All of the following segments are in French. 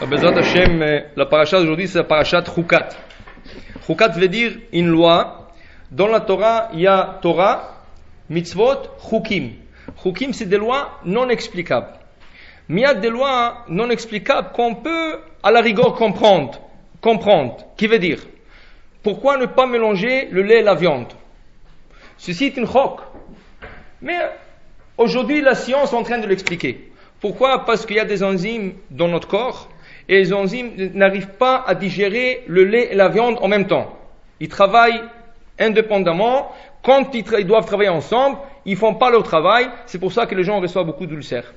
Bezrat Hashem, la paracha d'aujourd'hui, c'est la paracha Chukat. Chukat veut dire une loi. Dans la Torah, il y a Torah, mitzvot, chukim. Chukim, c'est des lois non explicables. Mais il y a des lois non explicables qu'on peut, à la rigueur, comprendre. Qui veut dire, pourquoi ne pas mélanger le lait et la viande? Ceci est une chok. Mais aujourd'hui, la science est en train de l'expliquer. Pourquoi? Parce qu'il y a des enzymes dans notre corps et les enzymes n'arrivent pas à digérer le lait et la viande en même temps. Ils travaillent indépendamment. Quand ils doivent travailler ensemble, ils ne font pas leur travail. C'est pour ça que les gens reçoivent beaucoup d'ulcères.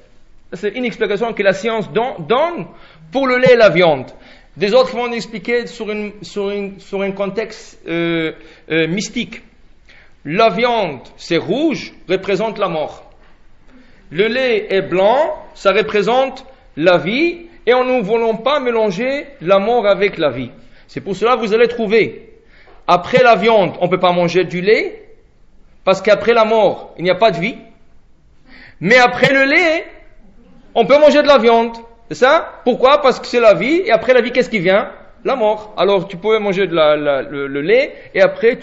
C'est une explication que la science donne pour le lait et la viande. Des autres vont expliquer sur un contexte mystique. La viande, c'est rouge, représente la mort. Le lait est blanc, ça représente la vie, et nous ne voulons pas mélanger la mort avec la vie. C'est pour cela que vous allez trouver, après la viande, on ne peut pas manger du lait, parce qu'après la mort, il n'y a pas de vie. Mais après le lait, on peut manger de la viande. C'est ça? Pourquoi? Parce que c'est la vie, et après la vie, qu'est-ce qui vient? La mort. Alors tu peux manger le lait, et après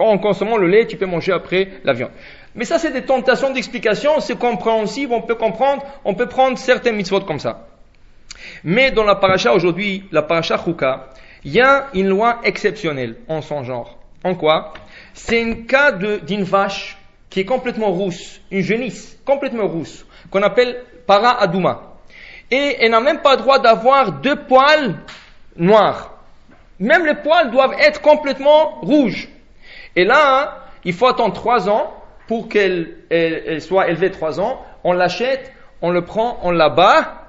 en consommant le lait, tu peux manger après la viande. Mais ça, c'est des tentations d'explication, c'est compréhensible, on peut comprendre, on peut prendre certains mitzvot comme ça. Mais dans la paracha aujourd'hui, la paracha Chuka, il y a une loi exceptionnelle en son genre. En quoi? C'est un cas d'une vache qui est complètement rousse, une genisse complètement rousse, qu'on appelle para aduma. Et elle n'a même pas le droit d'avoir deux poils noirs. Même les poils doivent être complètement rouges. Et là, il faut attendre 3 ans pour qu'elle soit élevée 3 ans. On l'achète, on le prend, on l'abat.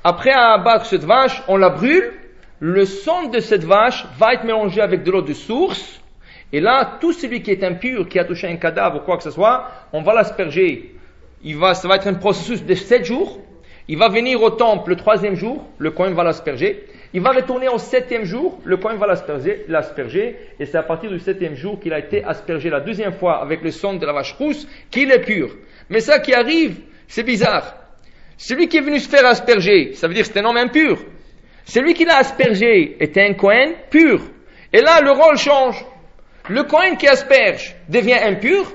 Après abattre cette vache, on la brûle. Le sang de cette vache va être mélangé avec de l'eau de source. Et là, tout celui qui est impur, qui a touché un cadavre ou quoi que ce soit, on va l'asperger. Ça va être un processus de 7 jours. Il va venir au temple le 3e jour, le Kohen va l'asperger. Il va retourner au 7e jour, le Kohen va l'asperger. Et c'est à partir du 7e jour qu'il a été aspergé la 2e fois avec le sang de la vache rousse qu'il est pur. Mais ça qui arrive, c'est bizarre. Celui qui est venu se faire asperger, ça veut dire que c'est un homme impur. Celui qui l'a aspergé était un Kohen pur. Et là, le rôle change. Le Kohen qui asperge devient impur,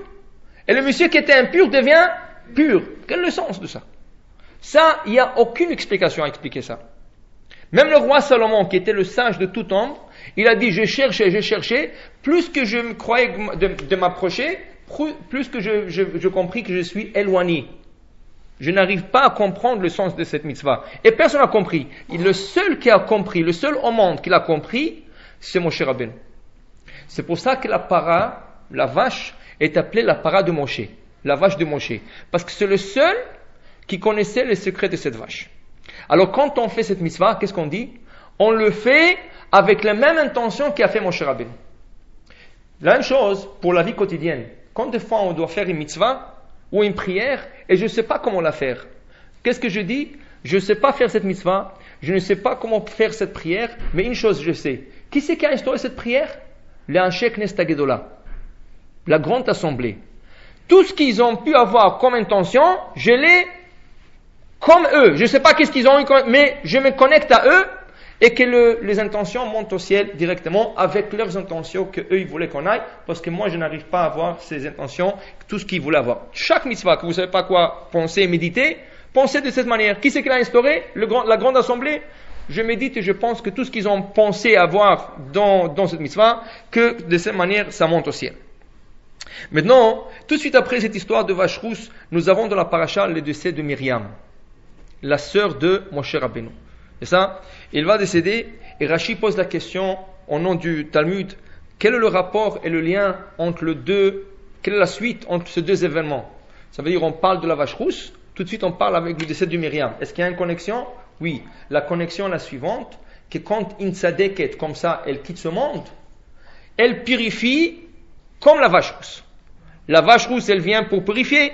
et le monsieur qui était impur devient pur. Quel est le sens de ça? Ça, il n'y a aucune explication à expliquer ça. Même le roi Salomon, qui était le sage de tout homme, il a dit, j'ai cherché, plus que je me croyais de m'approcher, plus que je compris que je suis éloigné. Je n'arrive pas à comprendre le sens de cette mitzvah. Et personne n'a compris. Le seul qui a compris, le seul au monde qui l'a compris, c'est Moshe Rabbeinu. C'est pour ça que la vache, est appelée la para de Moshe, la vache de Moshe. Parce que c'est le seul qui connaissait les secrets de cette vache. Alors quand on fait cette mitzvah, qu'est-ce qu'on dit? On le fait avec la même intention qu'a fait Moshe Rabbeinu. La même chose pour la vie quotidienne. Quand des fois on doit faire une mitzvah ou une prière et je ne sais pas comment la faire. Qu'est-ce que je dis? Je ne sais pas faire cette mitzvah, je ne sais pas comment faire cette prière, mais une chose je sais. Qui c'est qui a instauré cette prière? Les Anshei Knesset Hagedolah, la grande assemblée. Tout ce qu'ils ont pu avoir comme intention, je l'ai comme eux. Je ne sais pas qu'est-ce qu'ils ont eu, mais je me connecte à eux et que les intentions montent au ciel directement avec leurs intentions que eux ils voulaient qu'on aille, parce que moi je n'arrive pas à avoir ces intentions, tout ce qu'ils voulaient avoir. Chaque mitzvah que vous ne savez pas quoi penser, méditer, pensez de cette manière. Qui c'est qui l'a instauré? La grande assemblée. Je médite et je pense que tout ce qu'ils ont pensé avoir dans cette mitzvah, que de cette manière ça monte au ciel. Maintenant, tout de suite après cette histoire de vache rousse, nous avons dans la paracha le décès de Myriam, la sœur de Moshe Rabbeinu. C'est ça? Il va décéder et Rashi pose la question au nom du Talmud, quel est le rapport et le lien entre quelle est la suite entre ces deux événements? Ça veut dire on parle de la vache rousse, tout de suite on parle avec le décès de Myriam. Est-ce qu'il y a une connexion? Oui. La connexion est la suivante, que quand une tzadéket, comme ça, elle quitte ce monde, elle purifie comme la vache rousse. La vache rousse, elle vient pour purifier.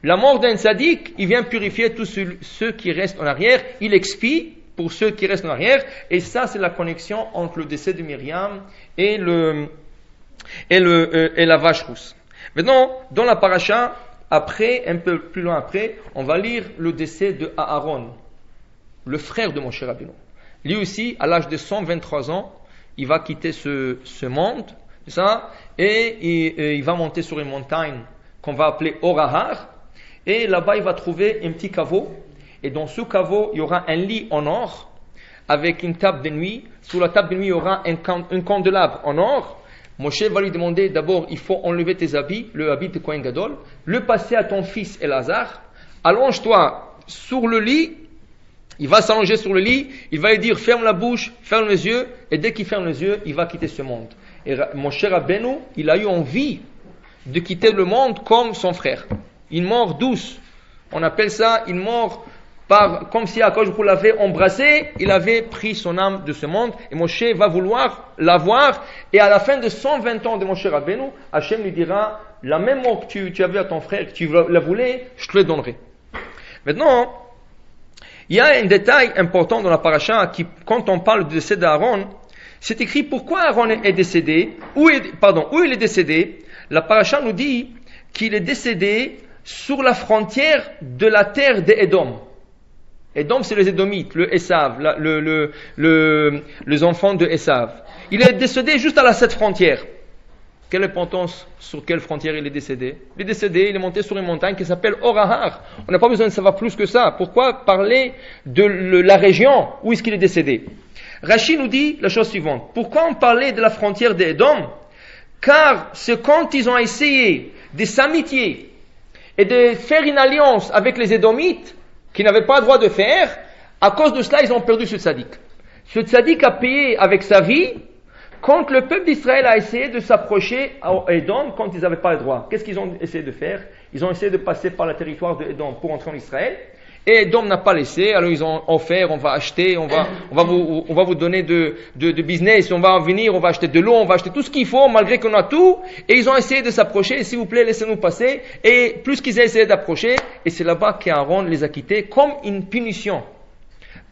La mort d'un tzaddik, il vient purifier tous ceux qui restent en arrière. Il expie pour ceux qui restent en arrière. Et ça, c'est la connexion entre le décès de Myriam et la vache rousse. Maintenant, dans la paracha, après, un peu plus loin après, on va lire le décès de Aaron. le frère de Moshe Rabbeinu. Lui aussi, à l'âge de 123 ans, il va quitter ce monde, ça, et il va monter sur une montagne qu'on va appeler Orahar, et là-bas il va trouver un petit caveau, et dans ce caveau il y aura un lit en or, avec une table de nuit. Sous la table de nuit il y aura un candélabre en or. Moshe va lui demander d'abord, il faut enlever tes habits, le habit de Kohen Gadol, le passer à ton fils Elazar, allonge-toi sur le lit. Il va s'allonger sur le lit, il va lui dire ferme la bouche, ferme les yeux, et dès qu'il ferme les yeux, il va quitter ce monde. Et Moshe Rabbeinu, il a eu envie de quitter le monde comme son frère. Une mort douce. On appelle ça une mort comme si Akadosh Baruch Hu l'avait embrassé, il avait pris son âme de ce monde, et Moshe va vouloir l'avoir, et à la fin de 120 ans de Moshe Rabbeinu, Hachem lui dira, la même mort que tu as vue à ton frère, que tu la voulais, je te la donnerai. Maintenant, il y a un détail important dans la paracha qui, quand on parle du décès d'Aaron, c'est écrit pourquoi Aaron est décédé, où il est décédé. La paracha nous dit qu'il est décédé sur la frontière de la terre d'Édom. Édom, c'est les Édomites, le Esav, les enfants de Esav. Il est décédé juste à cette frontière. Quelle importance sur quelle frontière il est décédé? Il est décédé, il est monté sur une montagne qui s'appelle Orahar. On n'a pas besoin de savoir plus que ça. Pourquoi parler de la région où est-ce qu'il est décédé? Rashi nous dit la chose suivante. Pourquoi on parlait de la frontière d'Édom? Car c'est quand ils ont essayé de s'amitier et de faire une alliance avec les Édomites, qui n'avaient pas le droit de faire, à cause de cela, ils ont perdu ce tzaddik. Ce tzaddik a payé avec sa vie quand le peuple d'Israël a essayé de s'approcher à Édom quand ils n'avaient pas le droit. Qu'est-ce qu'ils ont essayé de faire? Ils ont essayé de passer par le territoire d'Édom pour entrer en Israël. Et Édom n'a pas laissé, alors ils ont offert, on va acheter, on va vous donner de business, on va venir, on va acheter de l'eau, on va acheter tout ce qu'il faut, malgré qu'on a tout. Et ils ont essayé de s'approcher, s'il vous plaît, laissez-nous passer. Et plus qu'ils ont essayé d'approcher, et c'est là-bas qu'Aaron les a quittés comme une punition.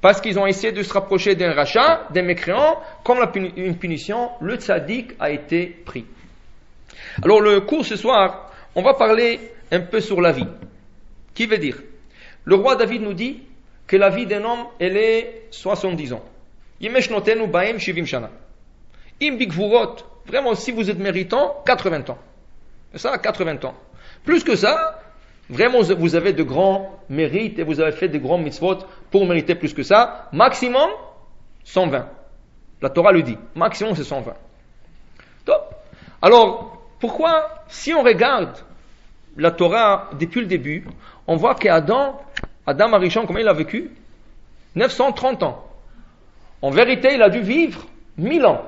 Parce qu'ils ont essayé de se rapprocher d'un rachat, d'un mécréant, comme une punition, le tzaddik a été pris. Alors le cours ce soir, on va parler un peu sur la vie. Qui veut dire? Le roi David nous dit que la vie d'un homme, elle est 70 ans. Yemeshnotenu baem shivim shana. Im bigvurot, vraiment si vous êtes méritant, 80 ans. C'est ça, 80 ans. Plus que ça, vraiment vous avez de grands mérites et vous avez fait de grands mitzvot pour mériter plus que ça. Maximum, 120. La Torah le dit. Maximum, c'est 120. Top. Alors, pourquoi, si on regarde la Torah depuis le début, on voit qu'Adam Arishon, comment il a vécu? 930 ans. En vérité, il a dû vivre 1000 ans.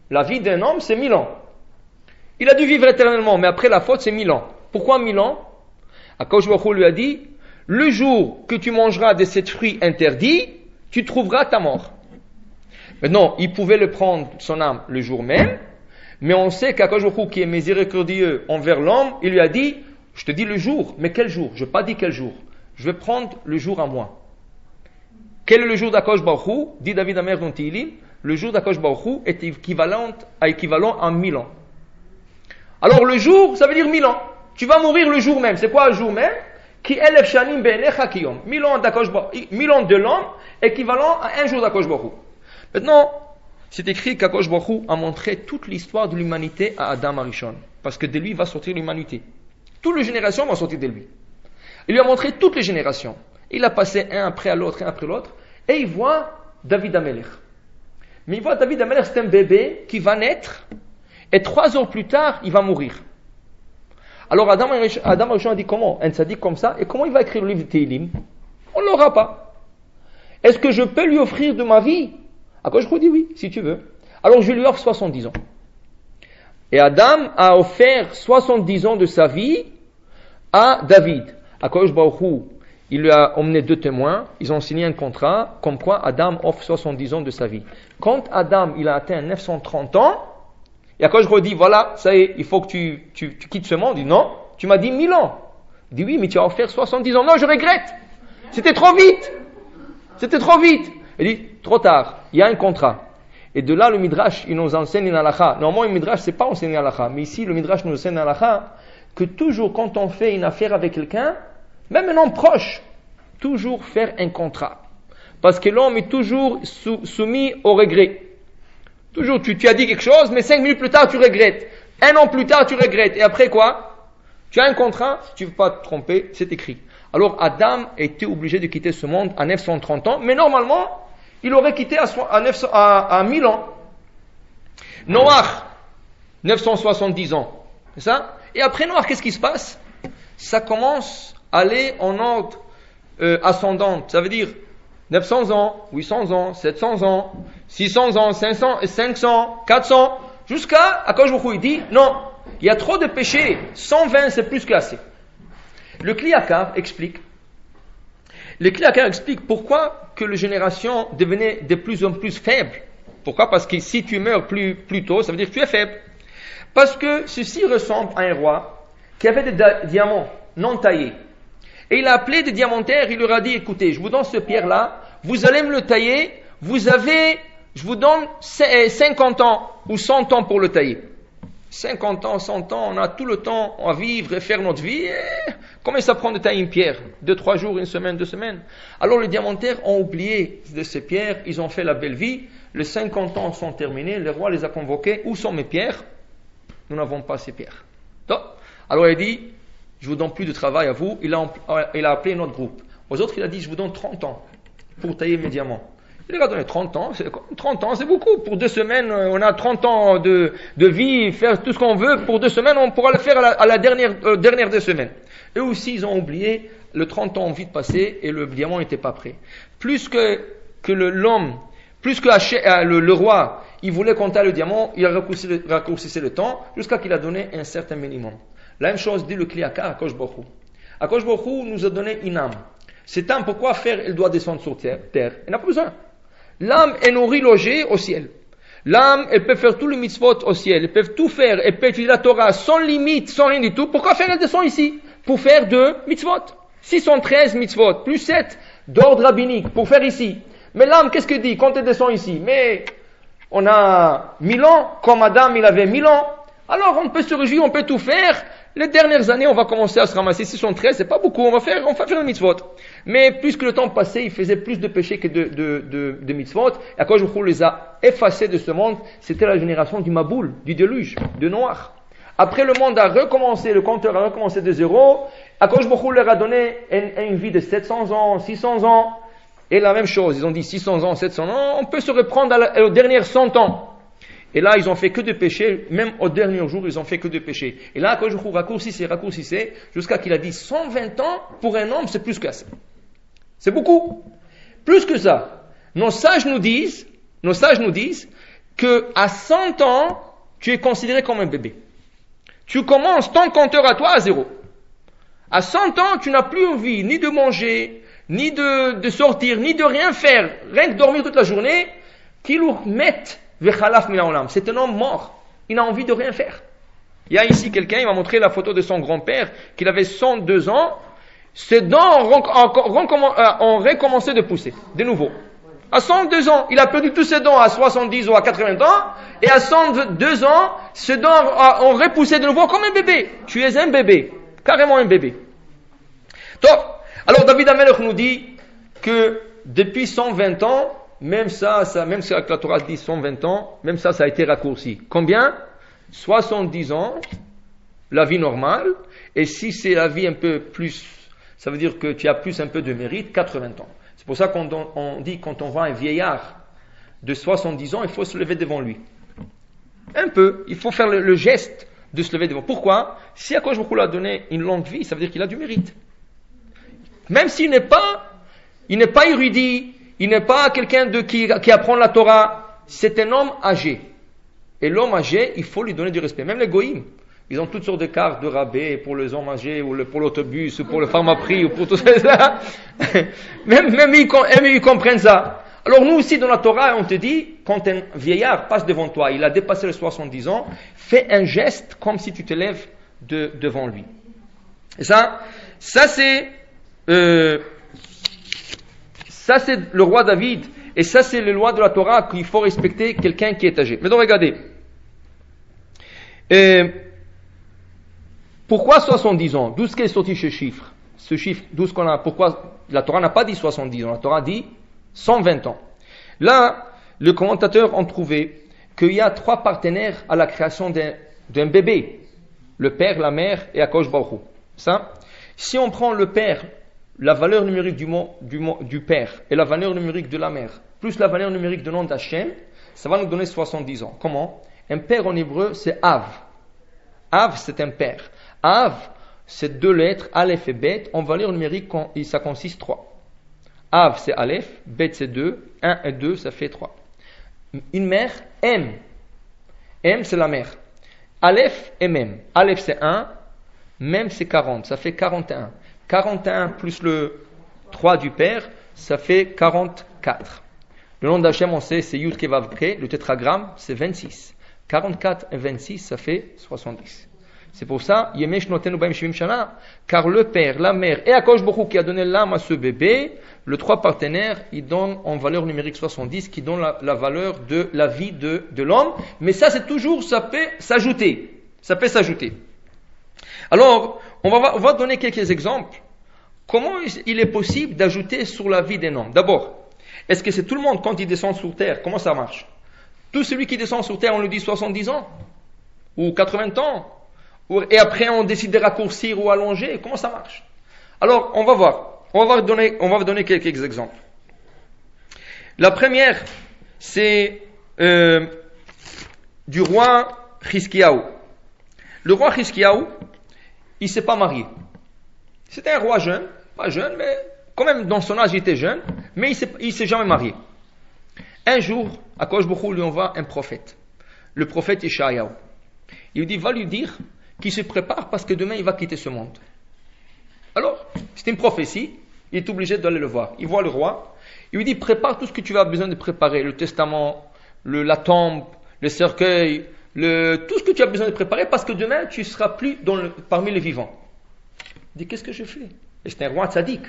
La vie d'un homme, c'est 1000 ans. Il a dû vivre éternellement, mais après la faute, c'est 1000 ans. Pourquoi 1000 ans? Akadosh Baruch Hu lui a dit, le jour que tu mangeras de cet fruit interdit, tu trouveras ta mort. Maintenant, il pouvait le prendre, son âme, le jour même, mais on sait qu'Akadosh Baruch Hu, qui est miséricordieux envers l'homme, il lui a dit, je te dis le jour, mais quel jour? Je n'ai pas dit quel jour. Je vais prendre le jour à moi. Quel est le jour d'Akadosh Baruch Hu? Dit David Amer dans Tehillim, le jour d'Akadosh Baruch Hu est équivalent à 1000 ans. Alors le jour, ça veut dire 1000 ans. Tu vas mourir le jour même. C'est quoi le jour même? Ki elef shanim be'enecha kiyom. 1000 ans d'Akadosh Baruch Hu, 1000 ans de l'homme, équivalent à un jour d'Akadosh Baruch Hu. Maintenant, c'est écrit qu'Akadosh Baruch Hu a montré toute l'histoire de l'humanité à Adam Arishon. Parce que de lui va sortir l'humanité. Toutes les générations vont sortir de lui. Il lui a montré toutes les générations. Il a passé un après l'autre, et il voit David Amelech. Mais il voit David Amelech, c'est un bébé qui va naître, et 3 heures plus tard, il va mourir. Alors Adam Arishon a dit comment? Un tzaddik comme ça, et comment il va écrire le livre de Tehillim? On ne l'aura pas. Est-ce que je peux lui offrir de ma vie? Après, je lui dis oui, si tu veux. Alors je lui offre 70 ans. Et Adam a offert 70 ans de sa vie à David. Akadosh Baruch Hu, il lui a emmené 2 témoins, ils ont signé un contrat, comme quoi Adam offre 70 ans de sa vie. Quand Adam, il a atteint 930 ans, et Akadosh Baruch Hu dit, voilà, ça y est, il faut que tu quittes ce monde. Il dit, non, tu m'as dit 1000 ans. Il dit, oui, mais tu as offert 70 ans. Non, je regrette. C'était trop vite. Il dit, trop tard, il y a un contrat. Et de là, le Midrash, il nous enseigne une halakha. Normalement, le Midrash, c'est pas enseigner une halakha. Mais ici, le Midrash nous enseigne une halakha que toujours, quand on fait une affaire avec quelqu'un, même un homme proche, toujours faire un contrat. Parce que l'homme est toujours soumis au regret. Toujours, tu as dit quelque chose, mais 5 minutes plus tard, tu regrettes. 1 an plus tard, tu regrettes. Et après quoi? Tu as un contrat, si tu ne veux pas te tromper, c'est écrit. Alors Adam était obligé de quitter ce monde à 930 ans, mais normalement, il aurait quitté à 1000 ans. Noach, 970 ans. C'est ça? Et après Noach, qu'est-ce qui se passe? Ça commence à aller en ordre ascendant. Ça veut dire 900 ans, 800 ans, 700 ans, 600 ans, 500, 400, jusqu'à Akadosh Baruch Hu, il dit, non, il y a trop de péchés, 120 c'est plus qu'assez. Le Kli Yakar explique pourquoi que les générations devenaient de plus en plus faibles. Pourquoi? Parce que si tu meurs plus tôt, ça veut dire que tu es faible. Parce que ceci ressemble à un roi qui avait des diamants non taillés. Et il a appelé des diamantaires, il leur a dit, écoutez, je vous donne ce pierre-là, vous allez me le tailler, je vous donne 50 ans ou 100 ans pour le tailler. 50 ans, 100 ans, on a tout le temps à vivre et faire notre vie. Combien ça prend de tailler une pierre? 2-3 jours, 1 semaine, 2 semaines. Alors les diamantaires ont oublié de ces pierres, ils ont fait la belle vie, les 50 ans sont terminés, le roi les a convoqués, où sont mes pierres? Nous n'avons pas ces pierres. Donc, alors il a dit, je vous donne plus de travail à vous, il a appelé notre groupe. Aux autres, il a dit, je vous donne 30 ans pour tailler mes diamants. Il leur a donné 30 ans, c'est beaucoup. Pour 2 semaines, on a 30 ans de vie, faire tout ce qu'on veut. Pour 2 semaines, on pourra le faire à la dernière des semaines. Eux aussi, ils ont oublié, le 30 ans ont vite passé et le diamant n'était pas prêt. Plus que le roi, il voulait compter le diamant, il a raccourcissait le temps jusqu'à qu'il a donné un certain minimum. La même chose dit le Kli Yakar à Akadosh Baruch Hu. Akadosh Baruch Hu nous a donné une âme. Cette âme, pourquoi faire? Elle doit descendre sur terre. Elle n'a pas besoin. L'âme est nourrie, logée au ciel. L'âme, elle peut faire tous les mitzvot au ciel. Elle peut tout faire. Elle peut étudier la Torah sans limite, sans rien du tout. Pourquoi faire? Elle descend ici? Pour faire 2 mitzvot. 613 mitzvot, plus 7 d'ordre rabbinique, pour faire ici. Mais l'âme, qu'est-ce qu'elle dit quand elle descend ici? Mais on a 1000 ans, comme Adam, il avait 1000 ans. Alors on peut se réjouir, on peut tout faire. Les dernières années, on va commencer à se ramasser. 613, c'est pas beaucoup. On va faire le mitzvot. Mais plus que le temps passait, il faisait plus de péchés que de mitzvot. Et à cause où les a effacés de ce monde, c'était la génération du Maboul, du déluge, de Noach. Après, le monde a recommencé, le compteur a recommencé de zéro. À cause où leur a donné une vie de 700 ans, 600 ans. Et la même chose, ils ont dit 600 ans, 700 ans, on peut se reprendre aux dernières 100 ans. Et là, ils ont fait que de péchés, même au dernier jour, ils ont fait que de péchés. Et là, quand je raccourcissait, jusqu'à qu'il a dit 120 ans, pour un homme, c'est plus qu'assez. C'est beaucoup. Plus que ça. Nos sages nous disent que à 100 ans, tu es considéré comme un bébé. Tu commences ton compteur à toi à 0. À 100 ans, tu n'as plus envie ni de manger, ni de sortir, ni de rien faire, rien que dormir toute la journée, qu'ils nous mettent c'est un homme mort. Il n'a envie de rien faire. Il y a ici quelqu'un, il m'a montré la photo de son grand-père, qu'il avait 102 ans. Ses dents ont recommencé de pousser, de nouveau. À 102 ans, il a perdu tous ses dents à 70 ou à 80 ans. Et à 102 ans, ses dents ont repoussé de nouveau comme un bébé. Tu es un bébé. Carrément un bébé. Donc, alors David Amelech nous dit que depuis 120 ans, même si la Torah dit 120 ans, même ça a été raccourci. Combien? 70 ans, la vie normale, et si c'est la vie un peu plus, ça veut dire que tu as plus un peu de mérite, 80 ans. C'est pour ça qu'on dit quand on voit un vieillard de 70 ans, il faut se lever devant lui. Un peu, il faut faire le geste de se lever devant. Pourquoi? Si Akadosh Baruch Hu a donné une longue vie, ça veut dire qu'il a du mérite. Même s'il n'est pas érudit, il n'est pas quelqu'un qui apprend la Torah. C'est un homme âgé. Et l'homme âgé, il faut lui donner du respect. Même les goïms, ils ont toutes sortes de cartes de rabais pour les hommes âgés, ou pour l'autobus, ou pour le pharmaprix, ou pour tout ça. même ils comprennent ça. Alors nous aussi, dans la Torah, on te dit, quand un vieillard passe devant toi, il a dépassé les 70 ans, fais un geste comme si tu te lèves devant lui. Et ça c'est le roi David, et ça c'est les lois de la Torah qu'il faut respecter quelqu'un qui est âgé. Mais donc regardez, pourquoi 70 ans? D'où est-ce qu'est sorti ce chiffre? D'où est-ce qu'on a? Pourquoi la Torah n'a pas dit 70 ans? La Torah dit 120 ans. Là, les commentateurs ont trouvé qu'il y a 3 partenaires à la création d'un bébé. Le père, la mère et Akadosh Baruch Hu. Ça, si on prend le père, la valeur numérique du père et la valeur numérique de la mère, plus la valeur numérique du nom d'Hachem, ça va nous donner 70 ans. Comment? Un père en hébreu, c'est Av. Av, c'est un père. Av, c'est 2 lettres, Aleph et Bet. En valeur numérique, ça consiste 3. Av, c'est Aleph, Bet, c'est 2, 1 et 2, ça fait 3. Une mère, M. M, c'est la mère. Aleph et Mem. Aleph, c'est 1, Mem, c'est 40, ça fait 41. 41 plus le 3 du père, ça fait 44. Le nom d'Hachem, on sait, c'est Yud Ke Vav Ke, le tétragramme, c'est 26. 44 et 26, ça fait 70. C'est pour ça, Yemesh Notenu Baim Shivim Shana, car le père, la mère et Akadosh Baruch Hu qui a donné l'âme à ce bébé, les 3 partenaires, ils donnent en valeur numérique 70, qui donne la valeur de la vie de l'homme. Mais ça, c'est toujours, ça peut s'ajouter. Ça peut s'ajouter. Alors, on va donner quelques exemples. Comment il est possible d'ajouter sur la vie d'un homme? D'abord, est-ce que c'est tout le monde quand il descend sur terre? Comment ça marche? Tout celui qui descend sur terre, on lui dit 70 ans? Ou 80 ans? Et après, on décide de raccourcir ou allonger? Comment ça marche? Alors, on va voir. On va donner quelques exemples. La première, c'est du roi Chizkiyahu. Le roi Chizkiyahu, il ne s'est pas marié. C'était un roi jeune, pas jeune, mais quand même dans son âge il était jeune, mais il ne s'est jamais marié. Un jour, Akadosh Baruch Hu lui envoie un prophète, le prophète Yeshayahu. Il lui dit, va lui dire qu'il se prépare parce que demain il va quitter ce monde. Alors, c'est une prophétie, il est obligé d'aller le voir. Il voit le roi, il lui dit, prépare tout ce que tu as besoin de préparer, le testament, la tombe, le cercueil, tout ce que tu as besoin de préparer, parce que demain tu ne seras plus parmi les vivants. Il dit, qu'est-ce que je fais? Et c'est un roi tzaddik.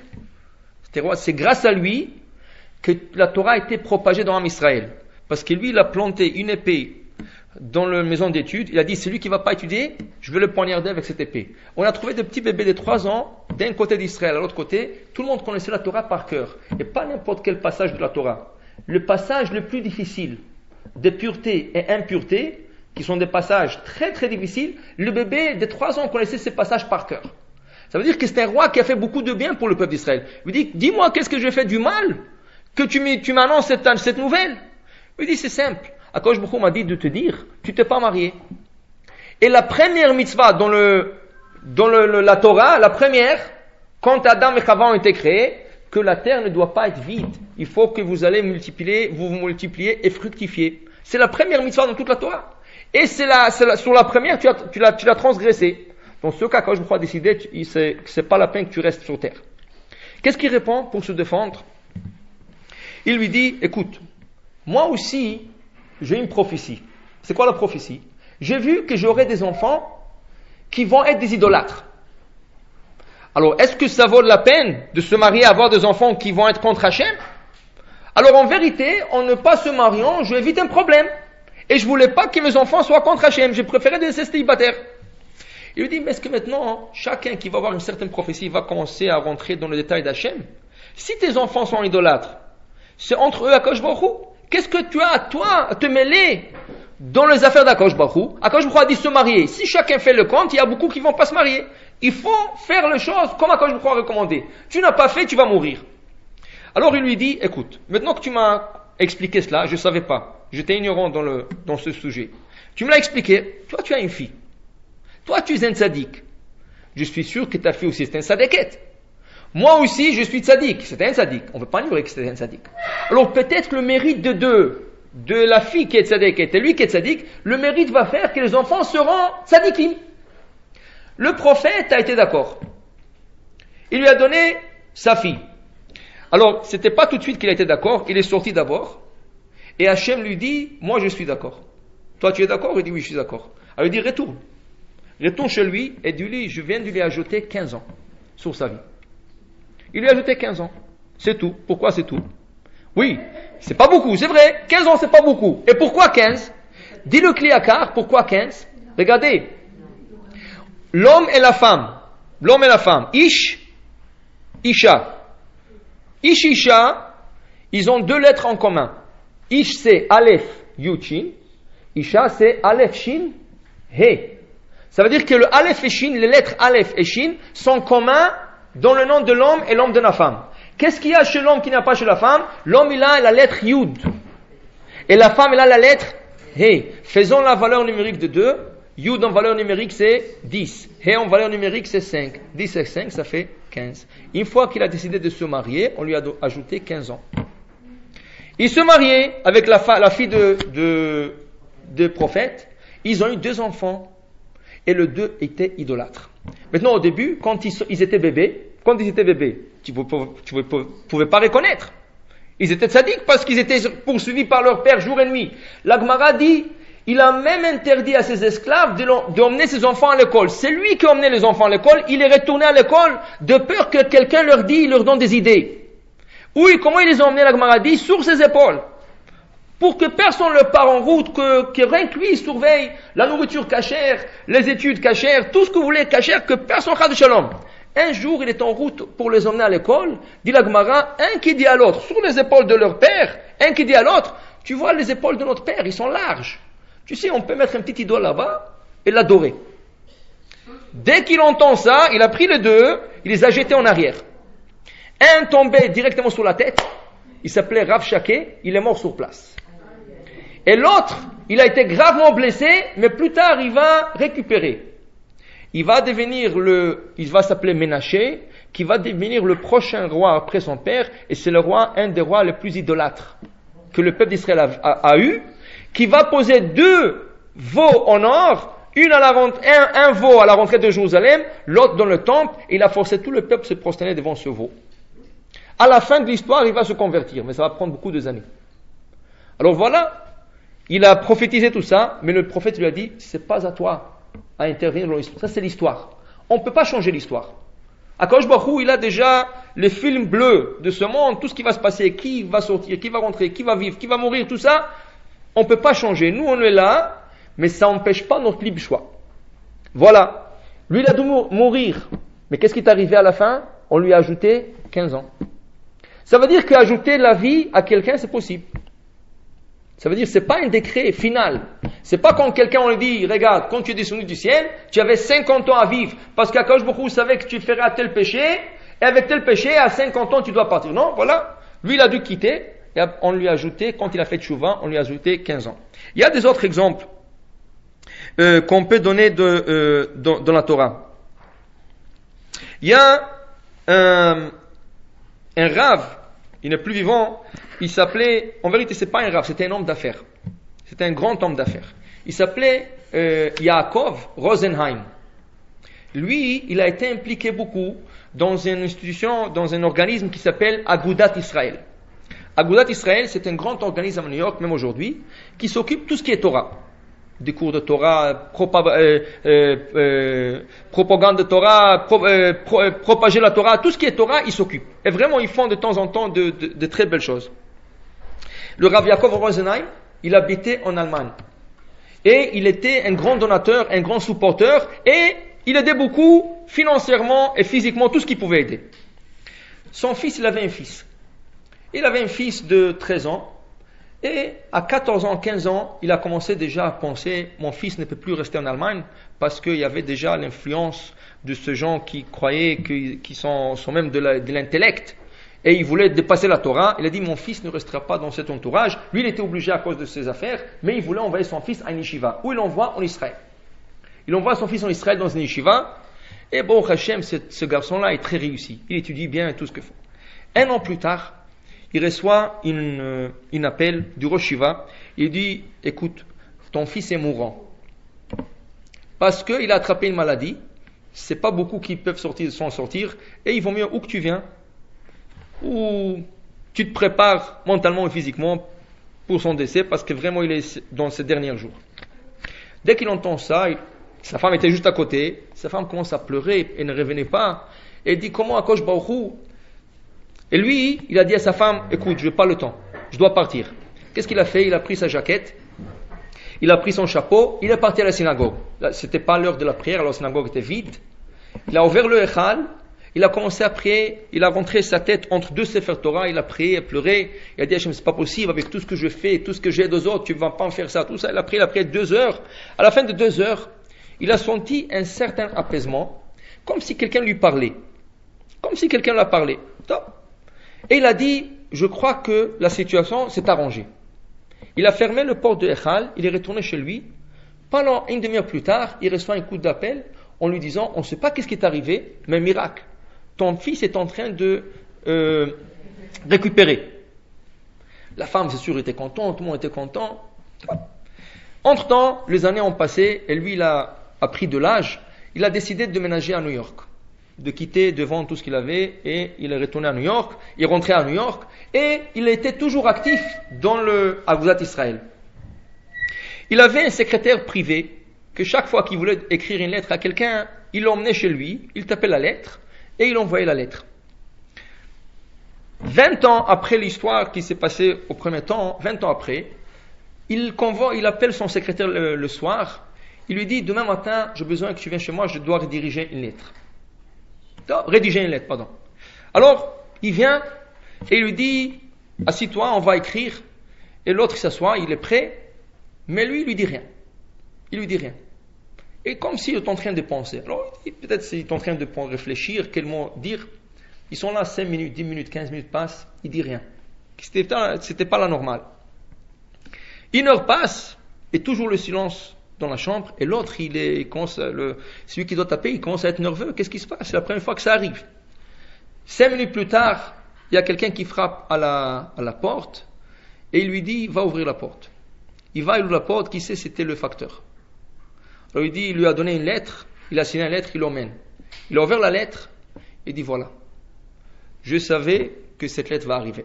C'est grâce à lui que la Torah a été propagée dans Israël. Parce que lui, il a planté une épée dans la maison d'études, il a dit, celui qui ne va pas étudier, je vais le poignarder avec cette épée. On a trouvé des petits bébés de 3 ans, d'un côté d'Israël, à l'autre côté, tout le monde connaissait la Torah par cœur. Et pas n'importe quel passage de la Torah. Le passage le plus difficile de pureté et impureté, qui sont des passages très très difficiles, le bébé de 3 ans connaissait ces passages par cœur. Ça veut dire que c'est un roi qui a fait beaucoup de bien pour le peuple d'Israël. Il dit, dis-moi, qu'est-ce que j'ai fait du mal que tu m'annonces cette nouvelle? Il dit, c'est simple. Akadosh Baruch Hu m'a dit de te dire, tu t'es pas marié. Et la première mitzvah dans la Torah, la première, quand Adam et Chava ont été créés, que la terre ne doit pas être vide. Il faut que vous allez vous multiplier et fructifier. C'est la première mitzvah dans toute la Torah. Et sur la première, tu l'as transgressé. Dans ce cas, quand je crois décider, c'est pas la peine que tu restes sur terre. Qu'est-ce qu'il répond pour se défendre? Il lui dit, écoute, moi aussi, j'ai une prophétie. C'est quoi la prophétie? J'ai vu que j'aurai des enfants qui vont être des idolâtres. Alors, est-ce que ça vaut la peine de se marier, avoir des enfants qui vont être contre Hachem? Alors, en vérité, en ne pas se mariant, je évite un problème. Et je voulais pas que mes enfants soient contre Hachem. J'ai préféré de laisser célibataires. Il lui dit, mais est-ce que maintenant, chacun qui va avoir une certaine prophétie va commencer à rentrer dans le détail d'Hachem? Si tes enfants sont idolâtres, c'est entre eux Akadosh Baruch Hu. Qu'est-ce que tu as à toi à te mêler dans les affaires d'Akadosh Baruch Hu? Akadosh Baruch Hu a dit se marier. Si chacun fait le compte, il y a beaucoup qui ne vont pas se marier. Il faut faire les choses comme Akadosh Baruch Hu a recommandé. Tu n'as pas fait, tu vas mourir. Alors il lui dit, écoute, maintenant que tu m'as expliqué cela, je ne savais pas. J'étais ignorant dans ce sujet. Tu me l'as expliqué. Toi, tu as une fille. Toi, tu es un tzaddik. Je suis sûr que ta fille aussi, c'est un tzaddiket. Moi aussi, je suis tzaddik. C'est un tzaddik. On ne peut pas ignorer que c'est un tzaddik. Alors peut-être le mérite de la fille qui est tzaddiket et lui qui est tzaddik, le mérite va faire que les enfants seront tzaddikim. Le prophète a été d'accord. Il lui a donné sa fille. Alors, c'était pas tout de suite qu'il a été d'accord. Il est sorti d'abord. Et Hachem lui dit, moi je suis d'accord. Toi tu es d'accord? Il dit, oui, je suis d'accord. Alors il dit, retourne. Retourne chez lui et dis-lui, je viens de lui ajouter 15 ans sur sa vie. Il lui a ajouté 15 ans. C'est tout. Pourquoi c'est tout? Oui, c'est pas beaucoup, c'est vrai. 15 ans, c'est pas beaucoup. Et pourquoi 15? Dis le Kliakar, pourquoi 15? Regardez. L'homme et la femme. Ish, Isha. Ish, Isha, ils ont deux lettres en commun. Ish c'est Aleph, Yud, Shin. Isha c'est Aleph, Shin, He. Ça veut dire que le Aleph et Shin, les lettres Aleph et Shin, sont communs dans le nom de l'homme et l'homme de la femme. Qu'est-ce qu'il y a chez l'homme qui n'a pas chez la femme? L'homme, il a la lettre Yud. Et la femme, elle a la lettre He. Faisons la valeur numérique de 2. Yud en valeur numérique, c'est 10. He en valeur numérique, c'est 5. 10 et 5, ça fait 15. Une fois qu'il a décidé de se marier, on lui a ajouté 15 ans. Il se mariait avec la fille de prophète. Ils ont eu 2 enfants. Et les 2 étaient idolâtres. Maintenant, au début, quand ils étaient bébés, tu ne pouvais pas reconnaître. Ils étaient tzadiks parce qu'ils étaient poursuivis par leur père jour et nuit. La Gemara dit, il a même interdit à ses esclaves d'emmener ses enfants à l'école. C'est lui qui emmenait les enfants à l'école. Il est retourné à l'école de peur que quelqu'un leur donne des idées. Oui, comment il les a emmenés, la Gemara dit, sur ses épaules. Pour que personne ne le part en route, que rien que lui surveille la nourriture cachère, les études cachères, tout ce que vous voulez cachère, que personne ne de shalom. Un jour, il est en route pour les emmener à l'école, dit la Gemara, un qui dit à l'autre, sur les épaules de leur père, un qui dit à l'autre, tu vois les épaules de notre père, ils sont larges. Tu sais, on peut mettre un petit idole là-bas et l'adorer. Dès qu'il entend ça, il a pris les 2, il les a jetés en arrière. Un tombait directement sur la tête, il s'appelait Rav Shaké, il est mort sur place. Et l'autre, il a été gravement blessé, mais plus tard, il va récupérer. Il va s'appeler Ménaché, qui va devenir le prochain roi après son père, et c'est un des rois les plus idolâtres que le peuple d'Israël a eu, qui va poser 2 veaux en or, un veau à la rentrée de Jérusalem, l'autre dans le temple, et il a forcé tout le peuple à se prosterner devant ce veau. À la fin de l'histoire, il va se convertir, mais ça va prendre beaucoup d'années. Alors voilà, il a prophétisé tout ça, mais le prophète lui a dit, c'est pas à toi à intervenir dans l'histoire. Ça, c'est l'histoire. On ne peut pas changer l'histoire. Akadosh Baruch Hu, il a déjà les films bleus de ce monde, tout ce qui va se passer, qui va sortir, qui va rentrer, qui va vivre, qui va mourir, tout ça. On ne peut pas changer. Nous, on est là, mais ça n'empêche pas notre libre choix. Voilà. Lui, il a dû mourir. Mais qu'est-ce qui est arrivé à la fin? On lui a ajouté 15 ans. Ça veut dire qu'ajouter la vie à quelqu'un, c'est possible. Ça veut dire que ce n'est pas un décret final. C'est pas quand quelqu'un on lui dit, regarde, quand tu es descendu du ciel, tu avais 50 ans à vivre, parce qu'Akadosh Baruch Hu savait que tu ferais tel péché, et avec tel péché, à 50 ans, tu dois partir. Non, voilà. Lui, il a dû quitter, et on lui a ajouté, quand il a fait tchouva, on lui a ajouté 15 ans. Il y a des autres exemples qu'on peut donner dans la Torah. Il y a un Rav, il n'est plus vivant, il s'appelait, en vérité c'est pas un Rav, c'était un homme d'affaires. C'était un grand homme d'affaires. Il s'appelait Yaakov Rosenheim. Lui, il a été impliqué beaucoup dans une institution, dans un organisme qui s'appelle Agudat Israël. Agudat Israël, c'est un grand organisme à New York, même aujourd'hui, qui s'occupe de tout ce qui est Torah. Des cours de Torah, propagande de Torah, propager la Torah, tout ce qui est Torah, ils s'occupent. Et vraiment, ils font de temps en temps de très belles choses. Le Rav Yaakov Rosenheim, il habitait en Allemagne. Et il était un grand donateur, un grand supporteur, et il aidait beaucoup financièrement et physiquement, tout ce qu'il pouvait aider. Son fils, il avait un fils. Il avait un fils de 13 ans. Et à 14 ans, 15 ans, il a commencé déjà à penser, mon fils ne peut plus rester en Allemagne parce qu'il y avait déjà l'influence de ces gens qui croyaient qui sont même de l'intellect. Et il voulait dépasser la Torah. Il a dit, mon fils ne restera pas dans cet entourage. Lui, il était obligé à cause de ses affaires, mais il voulait envoyer son fils à une yeshiva. Où il l'envoie en Israël. Il envoie son fils en Israël dans une yeshiva. Et bon, Hachem, ce garçon-là est très réussi. Il étudie bien tout ce que fait. Un an plus tard, il reçoit un appel du Rosh Yeshiva. Il dit, écoute, ton fils est mourant. Parce qu'il a attrapé une maladie. C'est pas beaucoup qui peuvent s'en sortir. Et il vaut mieux où que tu viens, où tu te prépares mentalement et physiquement pour son décès, parce que vraiment il est dans ses derniers jours. Dès qu'il entend ça, sa femme était juste à côté. Sa femme commence à pleurer et ne revenait pas. Et il dit, comment Akadosh Baruch Hu? Et lui, il a dit à sa femme, écoute, je n'ai pas le temps, je dois partir. Qu'est-ce qu'il a fait? Il a pris sa jaquette, il a pris son chapeau, il est parti à la synagogue. Là, c'était pas l'heure de la prière, la synagogue était vide. Il a ouvert le Echal, Il a commencé à prier, il a rentré sa tête entre deux Sefer Torah, il a prié, il a pleuré, il a dit Hachem, c'est pas possible, avec tout ce que je fais, tout ce que j'ai aux autres, tu vas pas me faire ça, tout ça. Il a prié 2 heures. À la fin de 2 heures, il a senti un certain apaisement, comme si quelqu'un lui parlait. Comme si quelqu'un l'a parlé. Et il a dit, je crois que la situation s'est arrangée. Il a fermé le port de Echal, il est retourné chez lui. Pendant une demi-heure plus tard, il reçoit un coup d'appel en lui disant, on ne sait pas qu'est-ce qui est arrivé, mais un miracle. Ton fils est en train de récupérer. La femme, c'est sûr, était contente, tout le monde était content. Entre-temps, les années ont passé et lui, il a pris de l'âge. Il a décidé de déménager à New York, de quitter devant tout ce qu'il avait et il est retourné à New York. Il est rentré à New York et il était toujours actif dans le Agudat Israël. Il avait un secrétaire privé que chaque fois qu'il voulait écrire une lettre à quelqu'un, il l'emmenait chez lui, il tapait la lettre et il envoyait la lettre. 20 ans après l'histoire qui s'est passée au premier temps, 20 ans après, il appelle son secrétaire le soir, il lui dit, demain matin, j'ai besoin que tu viennes chez moi, je dois rédiger une lettre. Alors, il vient et il lui dit, assis-toi, on va écrire. Et l'autre s'assoit, il est prêt, mais lui, il lui dit rien. Il lui dit rien. Et comme s'il est en train de penser. Alors, peut-être s'il est en train de réfléchir, quel mot dire. Ils sont là 5 minutes, 10 minutes, 15 minutes passent, il dit rien. C'était pas la normale. 1 heure passe, et toujours le silence dans la chambre, et l'autre, celui qui doit taper, il commence à être nerveux. Qu'est-ce qui se passe? C'est la première fois que ça arrive. 5 minutes plus tard, il y a quelqu'un qui frappe à la porte, et il lui dit, va ouvrir la porte. Il va, il ouvre la porte, qui sait, c'était le facteur. Alors il lui a donné une lettre, il a signé une lettre, il l'emmène. Il a ouvert la lettre, et dit, voilà. Je savais que cette lettre va arriver.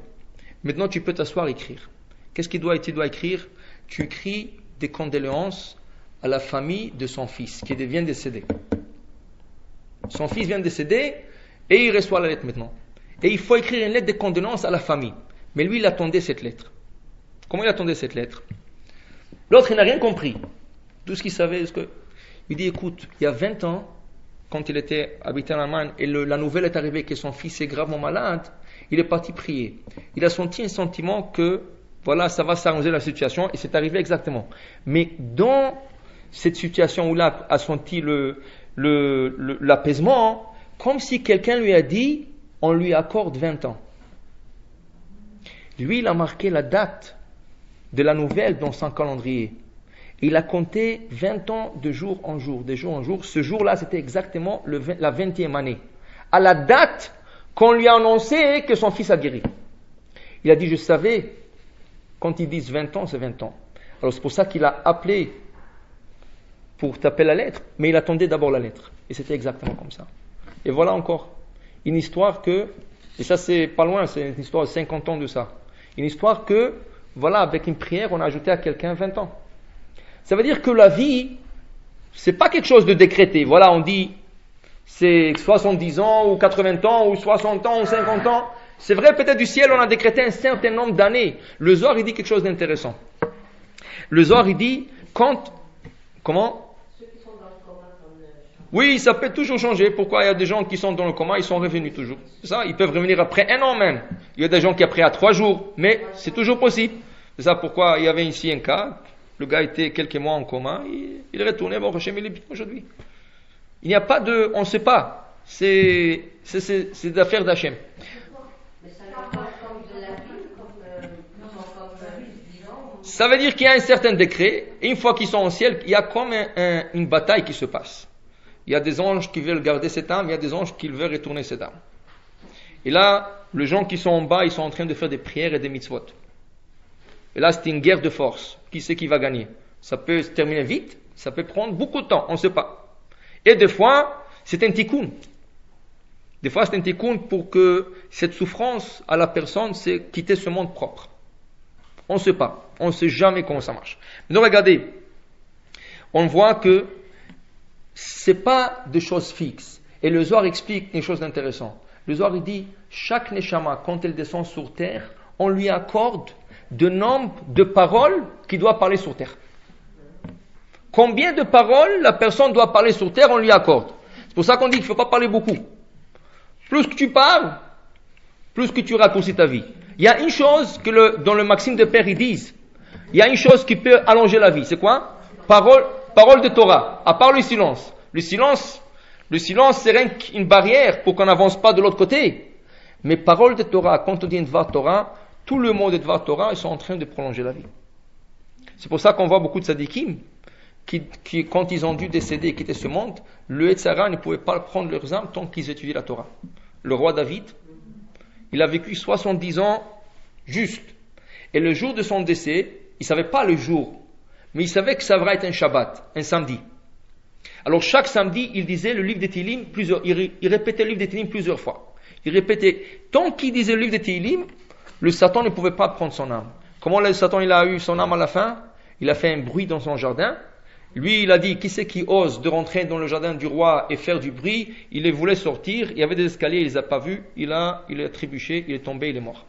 Maintenant, tu peux t'asseoir et écrire. Qu'est-ce qu'il doit écrire? Tu écris des condoléances à la famille de son fils qui vient de décéder. Son fils vient de décéder et il reçoit la lettre maintenant. Et il faut écrire une lettre de condoléances à la famille. Mais lui, il attendait cette lettre. Comment il attendait cette lettre? L'autre, il n'a rien compris. Tout ce qu'il savait, il dit, écoute, il y a 20 ans, quand il était habité en Allemagne et la nouvelle est arrivée que son fils est gravement malade, il est parti prier. Il a senti un sentiment que, voilà, ça va s'arranger la situation et c'est arrivé exactement. Mais dans cette situation où il a senti l'apaisement, comme si quelqu'un lui a dit, on lui accorde 20 ans. Lui, il a marqué la date de la nouvelle dans son calendrier. Il a compté 20 ans de jour en jour, de jour en jour. Ce jour-là, c'était exactement la 20e année. À la date qu'on lui a annoncé que son fils a guéri. Il a dit, je savais, quand ils disent 20 ans, c'est 20 ans. Alors c'est pour ça qu'il a appelé pour taper la lettre, mais il attendait d'abord la lettre. Et c'était exactement comme ça. Et voilà encore une histoire et ça c'est pas loin, c'est une histoire de 50 ans de ça. Une histoire voilà, avec une prière, on a ajouté à quelqu'un 20 ans. Ça veut dire que la vie, c'est pas quelque chose de décrété. Voilà, on dit, c'est 70 ans, ou 80 ans, ou 60 ans, ou 50 ans. C'est vrai, peut-être du ciel, on a décrété un certain nombre d'années. Le Zohar, il dit quelque chose d'intéressant. Le Zohar, il dit, comment? Ceux qui sont dans le coma, oui, ça peut toujours changer. Pourquoi? Il y a des gens qui sont dans le coma, ils sont revenus toujours. C'est ça, ils peuvent revenir après 1 an même. Il y a des gens qui après à 3 jours, mais c'est toujours possible. C'est ça pourquoi il y avait ici un cas. Le gars était quelques mois en coma, il est retourné, bon, Hachem, il est bien aujourd'hui. Il n'y a pas on ne sait pas. C'est l'affaire d'Hachem. Ça veut dire qu'il y a un certain décret, et une fois qu'ils sont au ciel, il y a comme une bataille qui se passe. Il y a des anges qui veulent garder cette âme, il y a des anges qui veulent retourner cette âme. Et là, les gens qui sont en bas, ils sont en train de faire des prières et des mitzvot. Et là, c'est une guerre de force. Qui c'est qui va gagner? Ça peut se terminer vite, ça peut prendre beaucoup de temps, on ne sait pas. Et des fois, c'est un tikkun. Des fois, c'est un tikkun pour que cette souffrance à la personne, c'est quitter ce monde propre. On ne sait pas. On ne sait jamais comment ça marche. Mais donc, regardez. On voit que c'est pas des choses fixes. Et le Zohar explique une chose d'intéressant. Le Zohar, il dit, chaque neshama, quand elle descend sur terre, on lui accorde de nombre de paroles qu'il doit parler sur terre. Combien de paroles la personne doit parler sur terre, on lui accorde. C'est pour ça qu'on dit qu'il ne faut pas parler beaucoup. Plus que tu parles, plus que tu raccourcis ta vie. Il y a une chose que dans le maxime de Père ils disent. Il y a une chose qui peut allonger la vie. C'est quoi? Parole de Torah. À part le silence. Le silence, c'est rien qu'une barrière pour qu'on n'avance pas de l'autre côté. Mais parole de Torah, quand on dit une Dvar Torah, tout le monde de Dvar Torah, ils sont en train de prolonger la vie. C'est pour ça qu'on voit beaucoup de tzadikim qui, quand ils ont dû décéder et quitter ce monde, le Yetzara ne pouvait pas prendre leurs âmes tant qu'ils étudiaient la Torah. Le roi David, il a vécu 70 ans juste. Et le jour de son décès, il ne savait pas le jour, mais il savait que ça va être un Shabbat, un samedi. Alors chaque samedi, il disait le livre de Tehillim il répétait le livre de Tehillim plusieurs fois. Il répétait, tant qu'il disait le livre de Tehillim, le Satan ne pouvait pas prendre son âme. Comment le Satan il a eu son âme à la fin? Il a fait un bruit dans son jardin. Lui, il a dit, qui c'est qui ose de rentrer dans le jardin du roi et faire du bruit? Il les voulait sortir, il y avait des escaliers, il les a pas vus, il a trébuché, il est tombé, il est mort.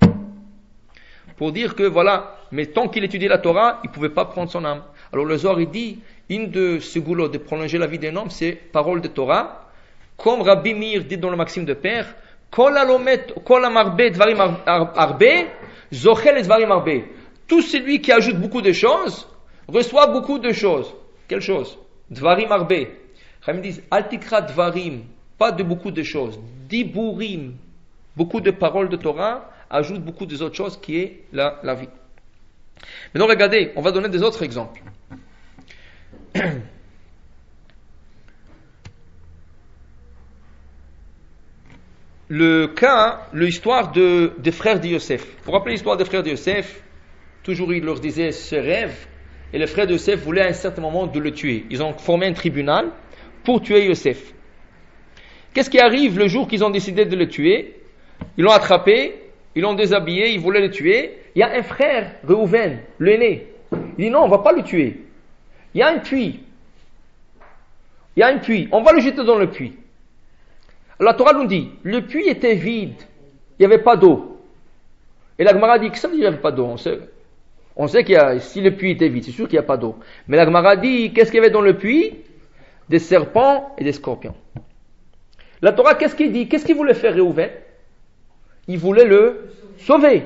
Pour dire que voilà, mais tant qu'il étudiait la Torah, il ne pouvait pas prendre son âme. Alors le Zohar, il dit, une de ce goulot de prolonger la vie d'un homme, c'est parole de Torah. Comme Rabbi Meir dit dans le Maxime de Père, Kol amarbe dvarim arbe, zochel dvarim arbe. Tout celui qui ajoute beaucoup de choses, reçoit beaucoup de choses. Quelle chose? Dvarim arbe. Ils disent, altikra dvarim, pas de beaucoup de choses. Diburim, beaucoup de paroles de Torah, ajoute beaucoup des autres choses qui est la vie. Maintenant regardez, on va donner des autres exemples. L'histoire des frères de Yosef. Vous vous rappelez l'histoire des frères de Yosef? Toujours il leur disait ce rêve, et les frères de Yosef voulaient à un certain moment de le tuer. Ils ont formé un tribunal pour tuer Yosef. Qu'est-ce qui arrive le jour qu'ils ont décidé de le tuer? Ils l'ont attrapé, ils l'ont déshabillé, ils voulaient le tuer. Il y a un frère, Reuven, l'aîné. Il dit non, on ne va pas le tuer. Il y a un puits. On va le jeter dans le puits. Alors, la Torah nous dit, le puits était vide. Il n'y avait pas d'eau. Et la Gemara dit, que ça veut dire qu'il n'y avait pas d'eau? On sait si le puits était vide, c'est sûr qu'il n'y a pas d'eau. Mais la Gemara dit, qu'est-ce qu'il y avait dans le puits? Des serpents et des scorpions. La Torah, qu'est-ce qu'il dit? Qu'est-ce qu'il voulait faire Reuven? Il voulait le sauver.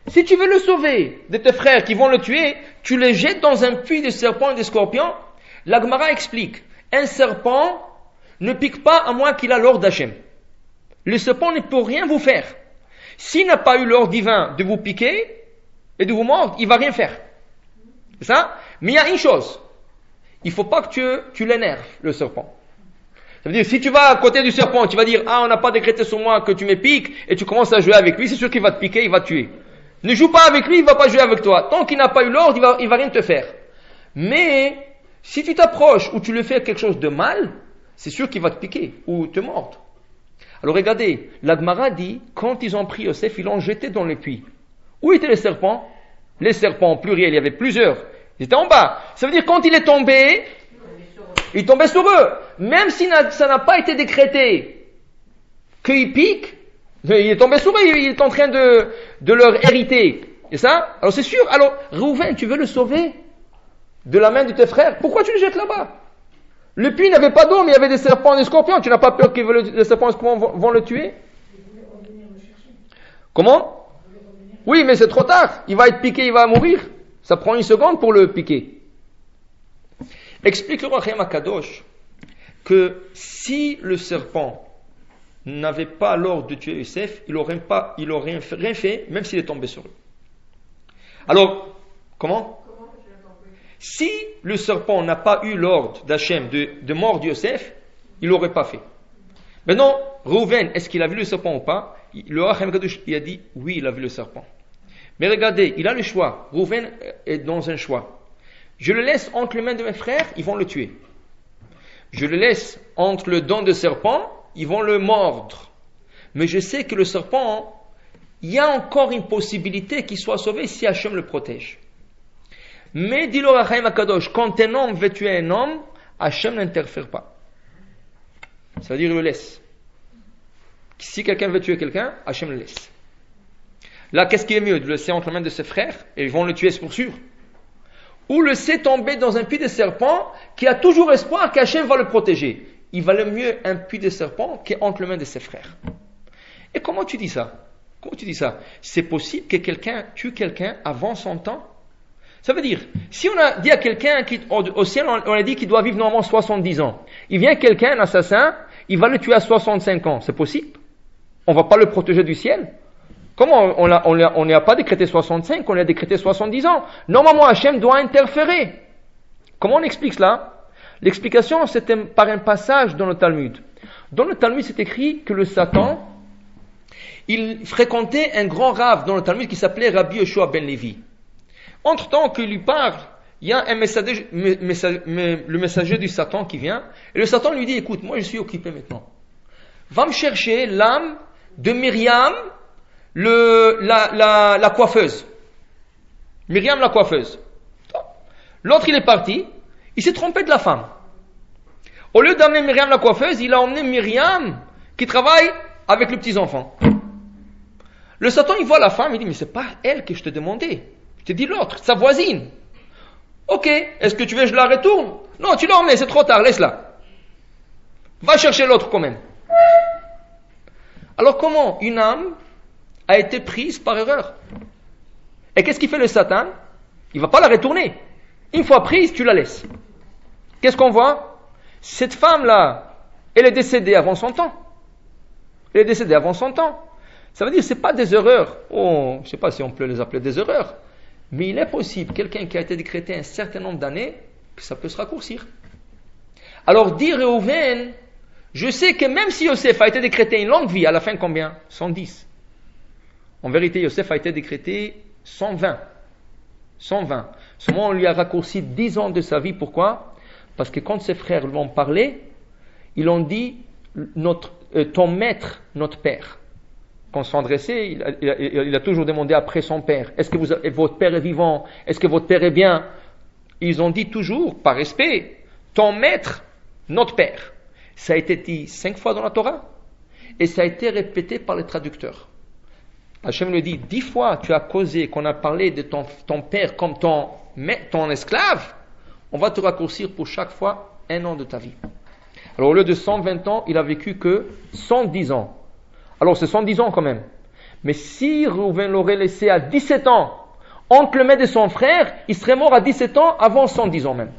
Si tu veux le sauver de tes frères qui vont le tuer, tu le jettes dans un puits de serpents et de scorpions. La Gemara explique, un serpent ne pique pas à moins qu'il a l'ordre d'Hachem. Le serpent ne peut rien vous faire. S'il n'a pas eu l'ordre divin de vous piquer et de vous mordre, il va rien faire. C'est ça? Mais il y a une chose. Il ne faut pas que tu l'énerves, le serpent. Ça veut dire, si tu vas à côté du serpent, tu vas dire, on n'a pas décrété sur moi que tu me piques, et tu commences à jouer avec lui, c'est sûr qu'il va te piquer, il va te tuer. Ne joue pas avec lui, il ne va pas jouer avec toi. Tant qu'il n'a pas eu l'ordre, il va rien te faire. Mais, si tu t'approches ou tu lui fais quelque chose de mal, c'est sûr qu'il va te piquer ou te mordre. Alors regardez, la Gemara dit, quand ils ont pris Yosef, ils l'ont jeté dans le puits. Où étaient les serpents? Les serpents, en pluriel, il y avait plusieurs. Ils étaient en bas. Ça veut dire, quand il est tombé, il tombait sur eux. Même si ça n'a pas été décrété qu'il pique, il est tombé sur eux, il est en train de leur hériter. Et ça? Alors c'est sûr. Alors, Reuven, tu veux le sauver de la main de tes frères? Pourquoi tu le jettes là-bas? Le puits n'avait pas d'eau, mais il y avait des serpents et des scorpions. Tu n'as pas peur que les serpents et les scorpions vont le tuer? Comment? Oui, mais c'est trop tard. Il va être piqué, il va mourir. Ça prend une seconde pour le piquer. Explique le roi Chaim Akadosh que si le serpent n'avait pas l'ordre de tuer Yosef, il aurait rien fait, même s'il est tombé sur eux. Alors, comment? Si le serpent n'a pas eu l'ordre d'Hachem de mordre Yosef, il l'aurait pas fait. Maintenant, Reuven, est-ce qu'il a vu le serpent ou pas? Le roi Chaim Akadosh, il a dit, oui, il a vu le serpent. Mais regardez, il a le choix. Reuven est dans un choix. Je le laisse entre les mains de mes frères, ils vont le tuer. Je le laisse entre le dent de serpent, ils vont le mordre. Mais je sais que le serpent, il y a encore une possibilité qu'il soit sauvé si Hachem le protège. Mais dit le Chaim Akadosh, quand un homme veut tuer un homme, Hachem n'interfère pas. Ça veut dire il le laisse. Si quelqu'un veut tuer quelqu'un, Hachem le laisse. Là, qu'est-ce qui est mieux? De le laisser entre les mains de ses frères, et ils vont le tuer, c'est pour sûr. Ou le laisser tomber dans un puits de serpent qui a toujours espoir qu'Hachem va le protéger. Il valait mieux un puits de serpent qu'entre les mains de ses frères. Et comment tu dis ça? Comment tu dis ça? C'est possible que quelqu'un tue quelqu'un avant son temps? Ça veut dire, si on a dit à quelqu'un au ciel, on a dit qu'il doit vivre normalement 70 ans. Il vient quelqu'un, un assassin, il va le tuer à 65 ans. C'est possible? On va pas le protéger du ciel? Comment on n'a pas décrété 65, on a décrété 70 ans? Normalement, Hachem doit interférer. Comment on explique cela? L'explication, c'était par un passage dans le Talmud. Dans le Talmud, c'est écrit que le Satan, il fréquentait un grand rave dans le Talmud qui s'appelait Rabbi Yoshua ben Levi. Entre-temps qu'il lui parle, il y a un le messager du Satan qui vient, et le Satan lui dit, écoute, moi je suis occupé maintenant. Va me chercher l'âme de Myriam, la coiffeuse. Myriam la coiffeuse. L'autre il est parti, il s'est trompé de la femme. Au lieu d'amener Myriam la coiffeuse, il a emmené Myriam qui travaille avec les petits-enfants. Le Satan il voit la femme, il dit, mais c'est pas elle que je te demandais. Je t'ai dit l'autre, sa voisine. Ok, est-ce que tu veux que je la retourne? Non, tu l'as emmenée, c'est trop tard, laisse-la. Va chercher l'autre quand même. Alors comment une âme a été prise par erreur? Et qu'est-ce qu'il fait le Satan? Il va pas la retourner. Une fois prise, tu la laisses. Qu'est-ce qu'on voit? Cette femme-là, elle est décédée avant son temps. Elle est décédée avant son temps. Ça veut dire que ce n'est pas des erreurs. Oh, je ne sais pas si on peut les appeler des erreurs. Mais il est possible, quelqu'un qui a été décrété un certain nombre d'années, que ça peut se raccourcir. Alors dire Réhouven, je sais que même si Yosef a été décrété une longue vie, à la fin combien? 110. En vérité, Yosef a été décrété 120. 120. Seulement on lui a raccourci 10 ans de sa vie. Pourquoi? Parce que quand ses frères lui ont parlé, ils ont dit ton maître, notre père. Quand on s'est adressé, il a toujours demandé après son père. Est-ce que votre père est vivant? Est-ce que votre père est bien? Ils ont dit toujours, par respect, ton maître, notre père. Ça a été dit 5 fois dans la Torah et ça a été répété par les traducteurs. Hachem le dit 10 fois, tu as causé, qu'on a parlé de ton père comme ton esclave, on va te raccourcir pour chaque fois 1 an de ta vie. Alors au lieu de 120 ans, il a vécu que 110 ans. Alors c'est 110 ans quand même. Mais si Réhouven l'aurait laissé à 17 ans, entre le maître de son frère, il serait mort à 17 ans avant 110 ans même.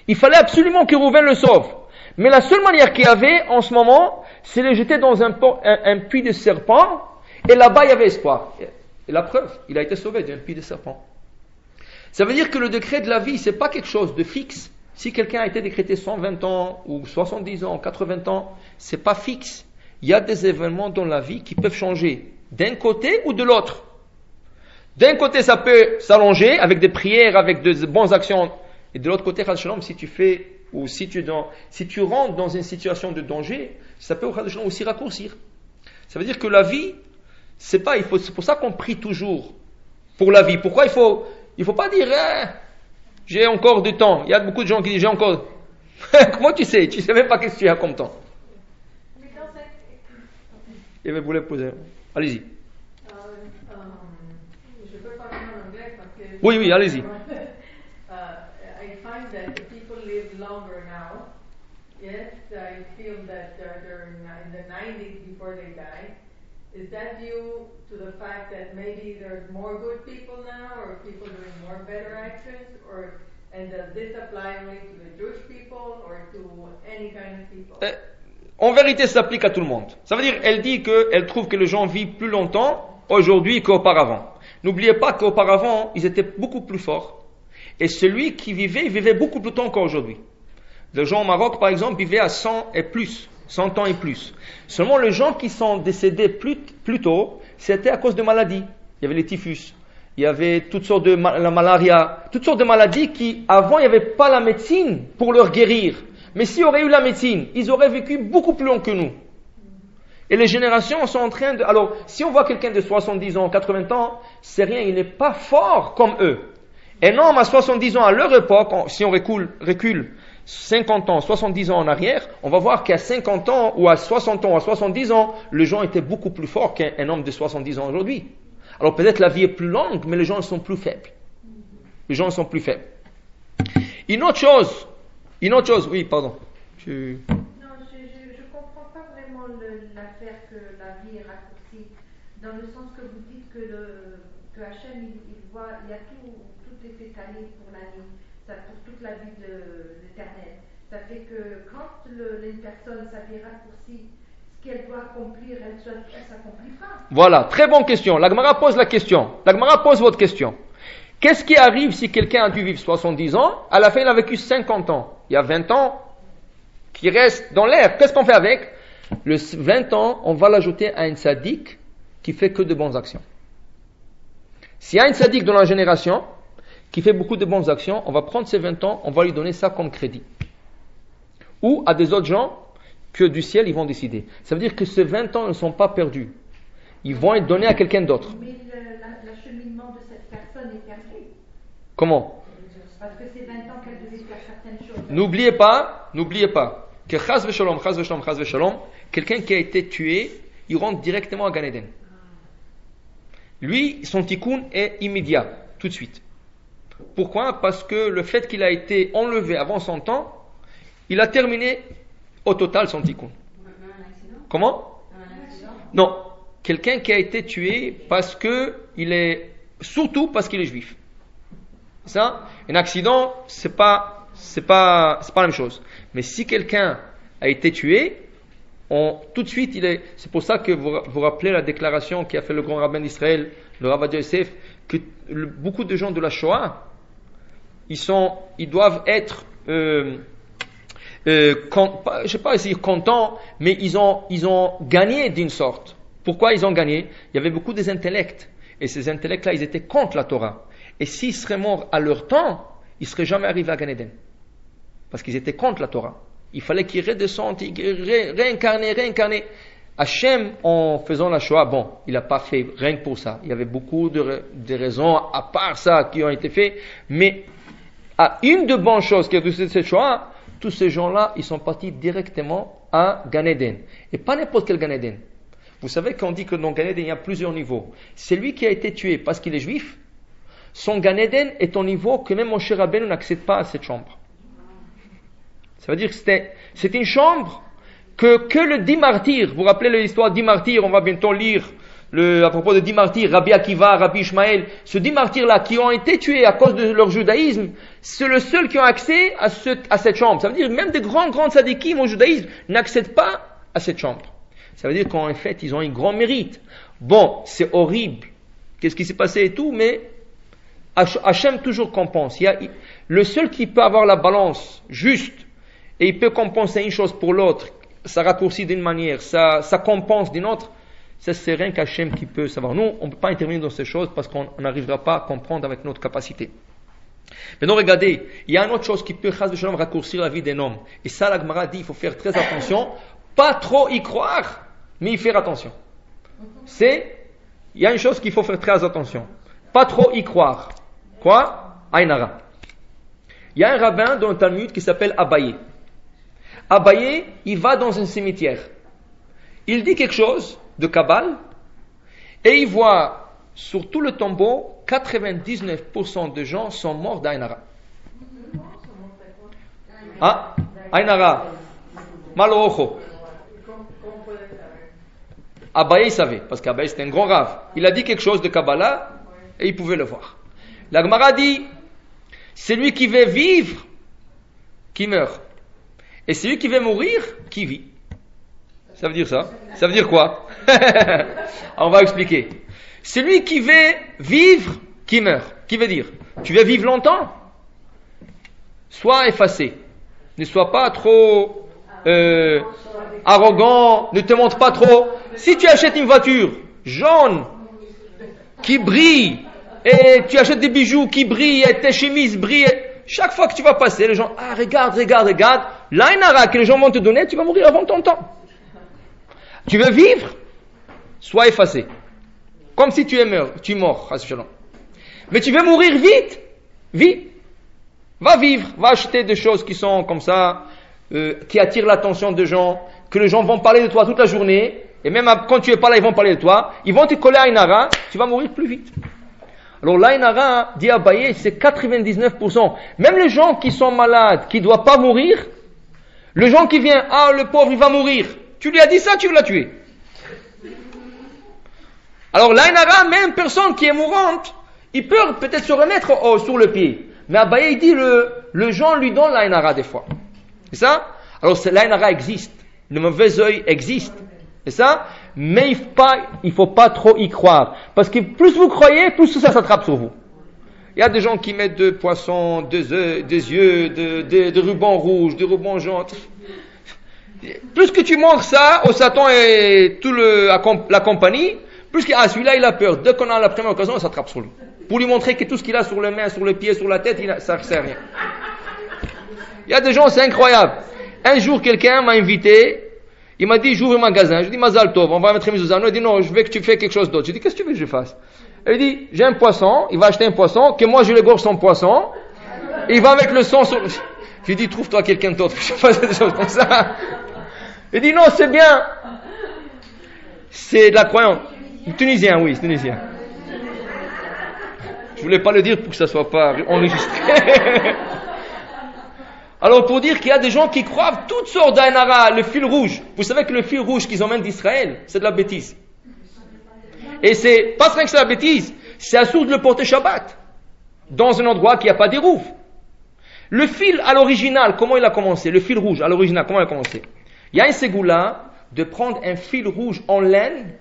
Il fallait absolument que Réhouven le sauve. Mais la seule manière qu'il y avait en ce moment, c'est de le jeter dans un puits de serpent, et là-bas il y avait espoir. Et la preuve, il a été sauvé d'un puits de serpent. Ça veut dire que le décret de la vie, c'est pas quelque chose de fixe. Si quelqu'un a été décrété 120 ans, ou 70 ans, 80 ans, c'est pas fixe. Il y a des événements dans la vie qui peuvent changer d'un côté ou de l'autre. D'un côté, ça peut s'allonger avec des prières, avec de bonnes actions. Et de l'autre côté, si tu fais, ou si tu rentres dans une situation de danger, ça peut aussi raccourcir. Ça veut dire que la vie, c'est pour ça qu'on prie toujours pour la vie. Pourquoi il faut pas dire, j'ai encore du temps. Il y a beaucoup de gens qui disent, j'ai encore. Comment tu sais? Tu sais même pas qu'est-ce que tu as comme temps. Et vous voulez poser. Allez-y. Je peux parler en anglais parce que. Oui, allez-y. I find that the people live longer now. Yes, I feel that they're in the 90s before they die. Is that due to the fact that maybe there's more good people now, or people doing more better actions, and does this apply only to the Jewish people or to any kind of people? En vérité, ça s'applique à tout le monde. Ça veut dire, elle dit qu'elle trouve que les gens vivent plus longtemps aujourd'hui qu'auparavant. N'oubliez pas qu'auparavant, ils étaient beaucoup plus forts. Et celui qui vivait, il vivait beaucoup plus longtemps qu'aujourd'hui. Les gens au Maroc, par exemple, vivaient à 100 et plus, 100 ans et plus. Seulement, les gens qui sont décédés plus tôt, c'était à cause de maladies. Il y avait les typhus, il y avait toutes sortes de la malaria, toutes sortes de maladies qui, avant, il n'y avait pas la médecine pour leur guérir. Mais s'il y aurait eu la médecine, ils auraient vécu beaucoup plus long que nous. Et les générations sont en train de... Alors, si on voit quelqu'un de 70 ans, 80 ans, c'est rien, il n'est pas fort comme eux. Un homme à 70 ans à leur époque, si on recule 50 ans, 70 ans en arrière, on va voir qu'à 50 ans ou à 60 ans, à 70 ans, les gens étaient beaucoup plus forts qu'un homme de 70 ans aujourd'hui. Alors peut-être la vie est plus longue, mais les gens sont plus faibles. Les gens sont plus faibles. Une autre chose, oui, pardon. Non, je comprends pas vraiment l'affaire que la vie Dans le sens que vous dites que Hachem, il voit, il y a tout est étalé pour l'année, ça pour toute la vie de l'Éternel. Ça fait que quand une personne, sa vie raccourcie, ce qu'elle doit accomplir, elle s'accomplira. Voilà, très bonne question. La Gemara pose la question. La Gemara pose votre question. Qu'est-ce qui arrive si quelqu'un a dû vivre 70 ans, à la fin il a vécu 50 ans? Il y a 20 ans qui restent dans l'air. Qu'est-ce qu'on fait avec? Le 20 ans, on va l'ajouter à une sadique qui fait que de bonnes actions. S'il y a une sadique dans la génération qui fait beaucoup de bonnes actions, on va prendre ces 20 ans, on va lui donner ça comme crédit. Ou à des autres gens que du ciel ils vont décider. Ça veut dire que ces 20 ans ne sont pas perdus. Ils vont être donnés à quelqu'un d'autre. Mais l'acheminement de cette personne est perdu. Comment? Parce que c'est 20 ans qu'elle devait faire certaines choses. N'oubliez pas que chas v'shalom, quelqu'un qui a été tué, il rentre directement à Gan Eden. Lui, son tikkun est immédiat, tout de suite. Pourquoi? Parce que le fait qu'il a été enlevé avant son temps, il a terminé au total son tikkun. Comment? Non. Quelqu'un qui a été tué surtout parce qu'il est juif. Ça, un accident, c'est pas la même chose. Mais si quelqu'un a été tué, tout de suite, c'est pour ça que vous rappelez la déclaration qu'a fait le grand rabbin d'Israël, le Rav Ovadia Yosef, que beaucoup de gens de la Shoah, ils doivent être, je sais pas dire contents, mais ils ont gagné d'une sorte. Pourquoi ils ont gagné? Il y avait beaucoup des intellects. Et ces intellects-là, ils étaient contre la Torah. Et s'ils seraient morts à leur temps, ils ne seraient jamais arrivés à Gan Eden. Parce qu'ils étaient contre la Torah. Il fallait qu'ils redescendent, réincarner. Hachem, en faisant la Shoah, bon, il n'a pas fait rien que pour ça. Il y avait beaucoup de raisons, à part ça, qui ont été faites. Mais, une de bonnes choses qui a touché cette Shoah, tous ces gens-là, ils sont partis directement à Gan Eden. Et pas n'importe quel Gan Eden. Vous savez qu'on dit que dans Gan Eden, il y a plusieurs niveaux. Celui qui a été tué parce qu'il est juif, son Gan Eden est au niveau que même Moshe Rabbeinu n'accède pas à cette chambre. Ça veut dire que c'est une chambre que le 10 martyrs, vous vous rappelez l'histoire 10 martyrs, on va bientôt lire à propos de 10 martyrs, Rabbi Akiva, Rabbi Ishmael, ces 10 martyrs-là qui ont été tués à cause de leur judaïsme, c'est le seul qui ont accès à cette chambre. Ça veut dire même des grands sadikim au judaïsme n'accèdent pas à cette chambre. Ça veut dire qu'en fait, ils ont un grand mérite. Bon, c'est horrible. Qu'est-ce qui s'est passé et tout, mais Hachem toujours compense. Le seul qui peut avoir la balance juste, et il peut compenser une chose pour l'autre, ça raccourcit d'une manière, ça compense d'une autre, ça c'est rien qu'Hachem qui peut savoir. Nous, on ne peut pas intervenir dans ces choses parce qu'on n'arrivera pas à comprendre avec notre capacité. Maintenant, regardez, il y a une autre chose qui peut raccourcir la vie d'un homme. Et ça, la Gemara dit, il faut faire très attention, pas trop y croire, mais y faire attention. Il y a une chose qu'il faut faire très attention, pas trop y croire. Quoi? Aynara. Il y a un rabbin dans le Talmud qui s'appelle Abaye. Abaye, il va dans un cimetière. Il dit quelque chose de Kabbale et il voit sur tout le tombeau 99% de gens sont morts d'Aynara. Ah, Aynara. Maloocho. Abaye savait, parce qu'Abaye c'était un grand rave. Il a dit quelque chose de Kabbalah et il pouvait le voir. La Gemara dit, celui qui veut vivre, qui meurt. Et celui qui veut mourir, qui vit. Ça veut dire ça? Ça veut dire quoi? On va expliquer. Celui qui veut vivre, qui meurt. Qui veut dire? Tu veux vivre longtemps? Sois effacé. Ne sois pas trop arrogant, ne te montre pas trop. Si tu achètes une voiture jaune, qui brille, et tu achètes des bijoux qui brillent, et tes chemises brillent, chaque fois que tu vas passer, les gens, regarde, l'aïnara que les gens vont te donner, tu vas mourir avant ton temps. Tu veux vivre? Sois effacé. Comme si tu es mort. Mais tu veux mourir vite? Vis. Va vivre, va acheter des choses qui sont comme ça, qui attirent l'attention des gens, que les gens vont parler de toi toute la journée, et même quand tu es pas là, ils vont parler de toi, ils vont te coller à Aynara, tu vas mourir plus vite. Alors l'Aynara, dit Abaye, c'est 99%. Même les gens qui sont malades, qui ne doivent pas mourir, le gens qui vient, le pauvre, il va mourir. Tu lui as dit ça, tu l'as tué. Alors l'Aïn Hara, même personne qui est mourante, il peut peut-être se remettre sur le pied. Mais Abaye, il dit, le gens lui donne l'Aïn Hara des fois. C'est ça? Alors l'Aïn Hara existe. Le mauvais œil existe. C'est ça? Mais il faut pas trop y croire. Parce que plus vous croyez, plus ça s'attrape sur vous. Il y a des gens qui mettent de poissons, des yeux, des rubans rouges, des rubans jaunes. Plus que tu montres ça au Satan et la compagnie, plus que celui-là il a peur. Dès qu'on a la première occasion, on s'attrape sur lui. Pour lui montrer que tout ce qu'il a sur les mains, sur les pieds, sur la tête, ça ne sert à rien. Il y a des gens, c'est incroyable. Un jour, quelqu'un m'a invité. Il m'a dit, j'ouvre un magasin. Je dis, Mazal Tov, on va mettre mes anneaux. Il dit, non, je veux que tu fais quelque chose d'autre. Je dis, qu'est-ce que tu veux que je fasse? Il dit, j'ai un poisson. Il va acheter un poisson, que moi je l'égorge son poisson. Et il va avec le sang sur... J'ai dit, trouve-toi quelqu'un d'autre. Je fasse des choses comme ça. Il dit, non, c'est bien. C'est de la croyance. Tunisien, oui, c'est tunisien. Je voulais pas le dire pour que ça soit pas enregistré. Alors pour dire qu'il y a des gens qui croient toutes sortes d'Aïn Hara, le fil rouge. Vous savez que le fil rouge qu'ils emmènent d'Israël, c'est de la bêtise. Et c'est pas vrai que c'est la bêtise, c'est assourd de le porter Shabbat. Dans un endroit qui n'a pas des roufs. Le fil à l'original, comment il a commencé? Le fil rouge à l'original, comment il a commencé? Il y a une ségoula de prendre un fil rouge en laine,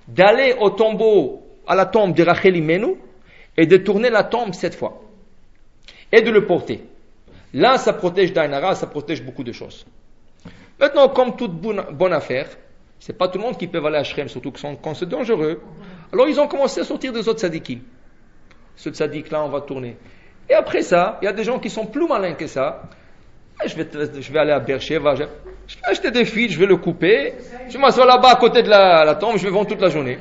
d'aller au tombeau, à la tombe de Rachel Imenu, et de tourner la tombe 7 fois. Et de le porter. Là, ça protège d'Aïn Hara, ça protège beaucoup de choses. Maintenant, comme toute bonne affaire, c'est pas tout le monde qui peut aller à Shrem, surtout quand c'est dangereux. Alors, ils ont commencé à sortir des autres tzadikim. Ce tzadik-là, on va tourner. Et après ça, il y a des gens qui sont plus malins que ça. Je vais aller à Beersheba, je vais acheter des fils, je vais le couper, je m'assois là-bas à côté de la tombe, je vais vendre toute la journée.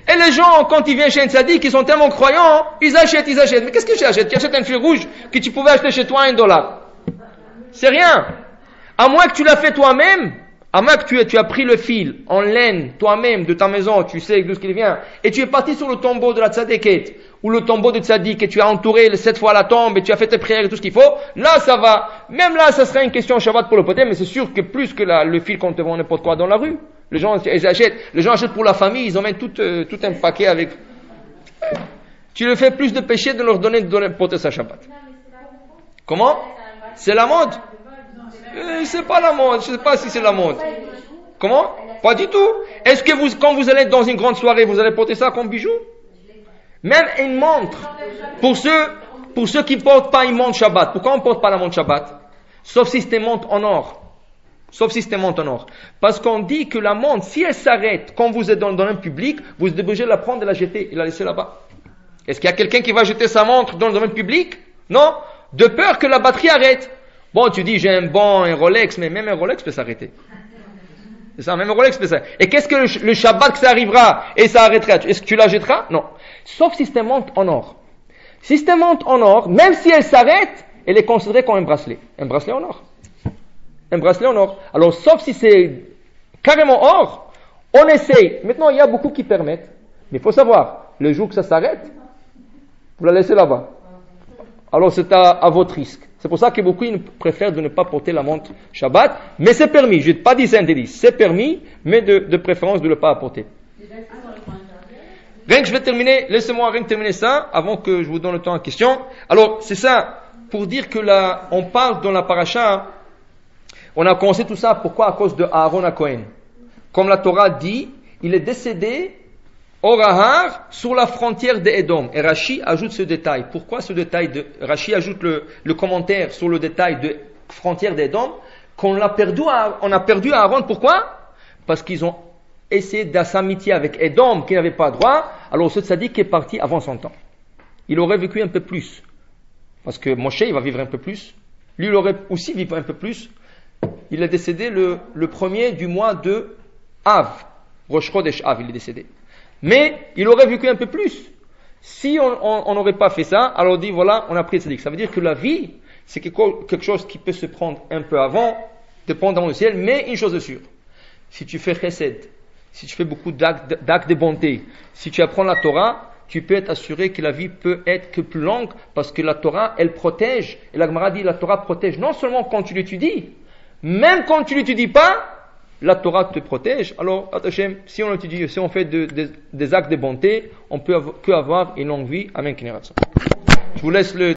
Et les gens, quand ils viennent chez un tzaddik, ils sont tellement croyants, ils achètent. Mais qu'est-ce que tu achètes? Tu achètes un fil rouge que tu pouvais acheter chez toi à $1. C'est rien. À moins que tu l'as fait toi-même, à moins que tu as pris le fil en laine toi-même de ta maison, tu sais d'où il vient, et tu es parti sur le tombeau de la tzaddiket, ou le tombeau de tzaddik, et tu as entouré 7 fois la tombe, et tu as fait tes prières et tout ce qu'il faut, là ça va. Même là, ça serait une question Shabbat pour le poté, mais c'est sûr que plus que le fil qu'on te vend n'importe quoi dans la rue. Les gens achètent pour la famille, ils emmènent tout un paquet avec. Tu le fais plus de péché de leur donner porter sa Shabbat. Comment? C'est la mode? C'est pas la mode, je sais pas si c'est la mode. Comment? Pas du tout. Est-ce que quand vous allez dans une grande soirée, vous allez porter ça comme bijou? Même une montre. Pour ceux qui portent pas une montre Shabbat, pourquoi on porte pas la montre Shabbat? Sauf si c'est une montre en or. Parce qu'on dit que la montre, si elle s'arrête quand vous êtes dans un public, vous êtes obligé de la prendre et la jeter et la laisser là-bas. Est-ce qu'il y a quelqu'un qui va jeter sa montre dans le domaine public? Non. De peur que la batterie arrête. Bon, tu dis, j'ai un Rolex, mais même un Rolex peut s'arrêter. C'est ça, même un Rolex peut s'arrêter. Et qu'est-ce que le Shabbat que ça arrivera et ça arrêtera? Est-ce que tu la jetteras? Non. Sauf si c'est une montre en or. Si c'est une montre en or, même si elle s'arrête, elle est considérée comme un bracelet. Un bracelet en or. Un bracelet en or. Alors, sauf si c'est carrément or, on essaye. Maintenant, il y a beaucoup qui permettent. Mais il faut savoir, le jour que ça s'arrête, vous la laissez là-bas. Alors, c'est à votre risque. C'est pour ça que beaucoup préfèrent de ne pas porter la montre Shabbat. Mais c'est permis. Je n'ai pas dit c'est interdit. C'est permis, mais de préférence de ne pas apporter. Rien que je vais terminer, laissez-moi terminer ça, avant que je vous donne le temps à question. Alors, c'est ça, pour dire que là, on parle dans la paracha. On a commencé tout ça, pourquoi? À cause de Aaron à Cohen. Comme la Torah dit, il est décédé au Rahar sur la frontière d'Édom. Et Rashi ajoute ce détail. Pourquoi ce détail? Rashi ajoute le commentaire sur le détail de frontière d'Édom, qu'on a perdu Aaron. Pourquoi? Parce qu'ils ont essayé de s'amitié avec Édom, qui n'avait pas droit. Alors ce tzaddik est parti avant son temps. Il aurait vécu un peu plus. Parce que Moshe, il va vivre un peu plus. Lui, il aurait aussi vécu un peu plus. Il est décédé le premier du mois de Av. Rosh Chodesh Av, il est décédé. Mais il aurait vécu un peu plus. Si on n'aurait pas fait ça, alors on dit voilà, on a pris le tzaddik. Ça veut dire que la vie, c'est quelque chose qui peut se prendre un peu avant, dépendant du ciel, mais une chose est sûre. Si tu fais chesed, si tu fais beaucoup d'actes de bonté, si tu apprends la Torah, tu peux être assuré que la vie peut être que plus longue, parce que la Torah, elle protège. Et la Gemara dit, la Torah protège non seulement quand tu l'étudies, même quand tu l'étudies pas, la Torah te protège, alors, Hashem, si on étudie, si on fait des actes de bonté, on peut que avoir une longue vie. Amen. Je vous laisse le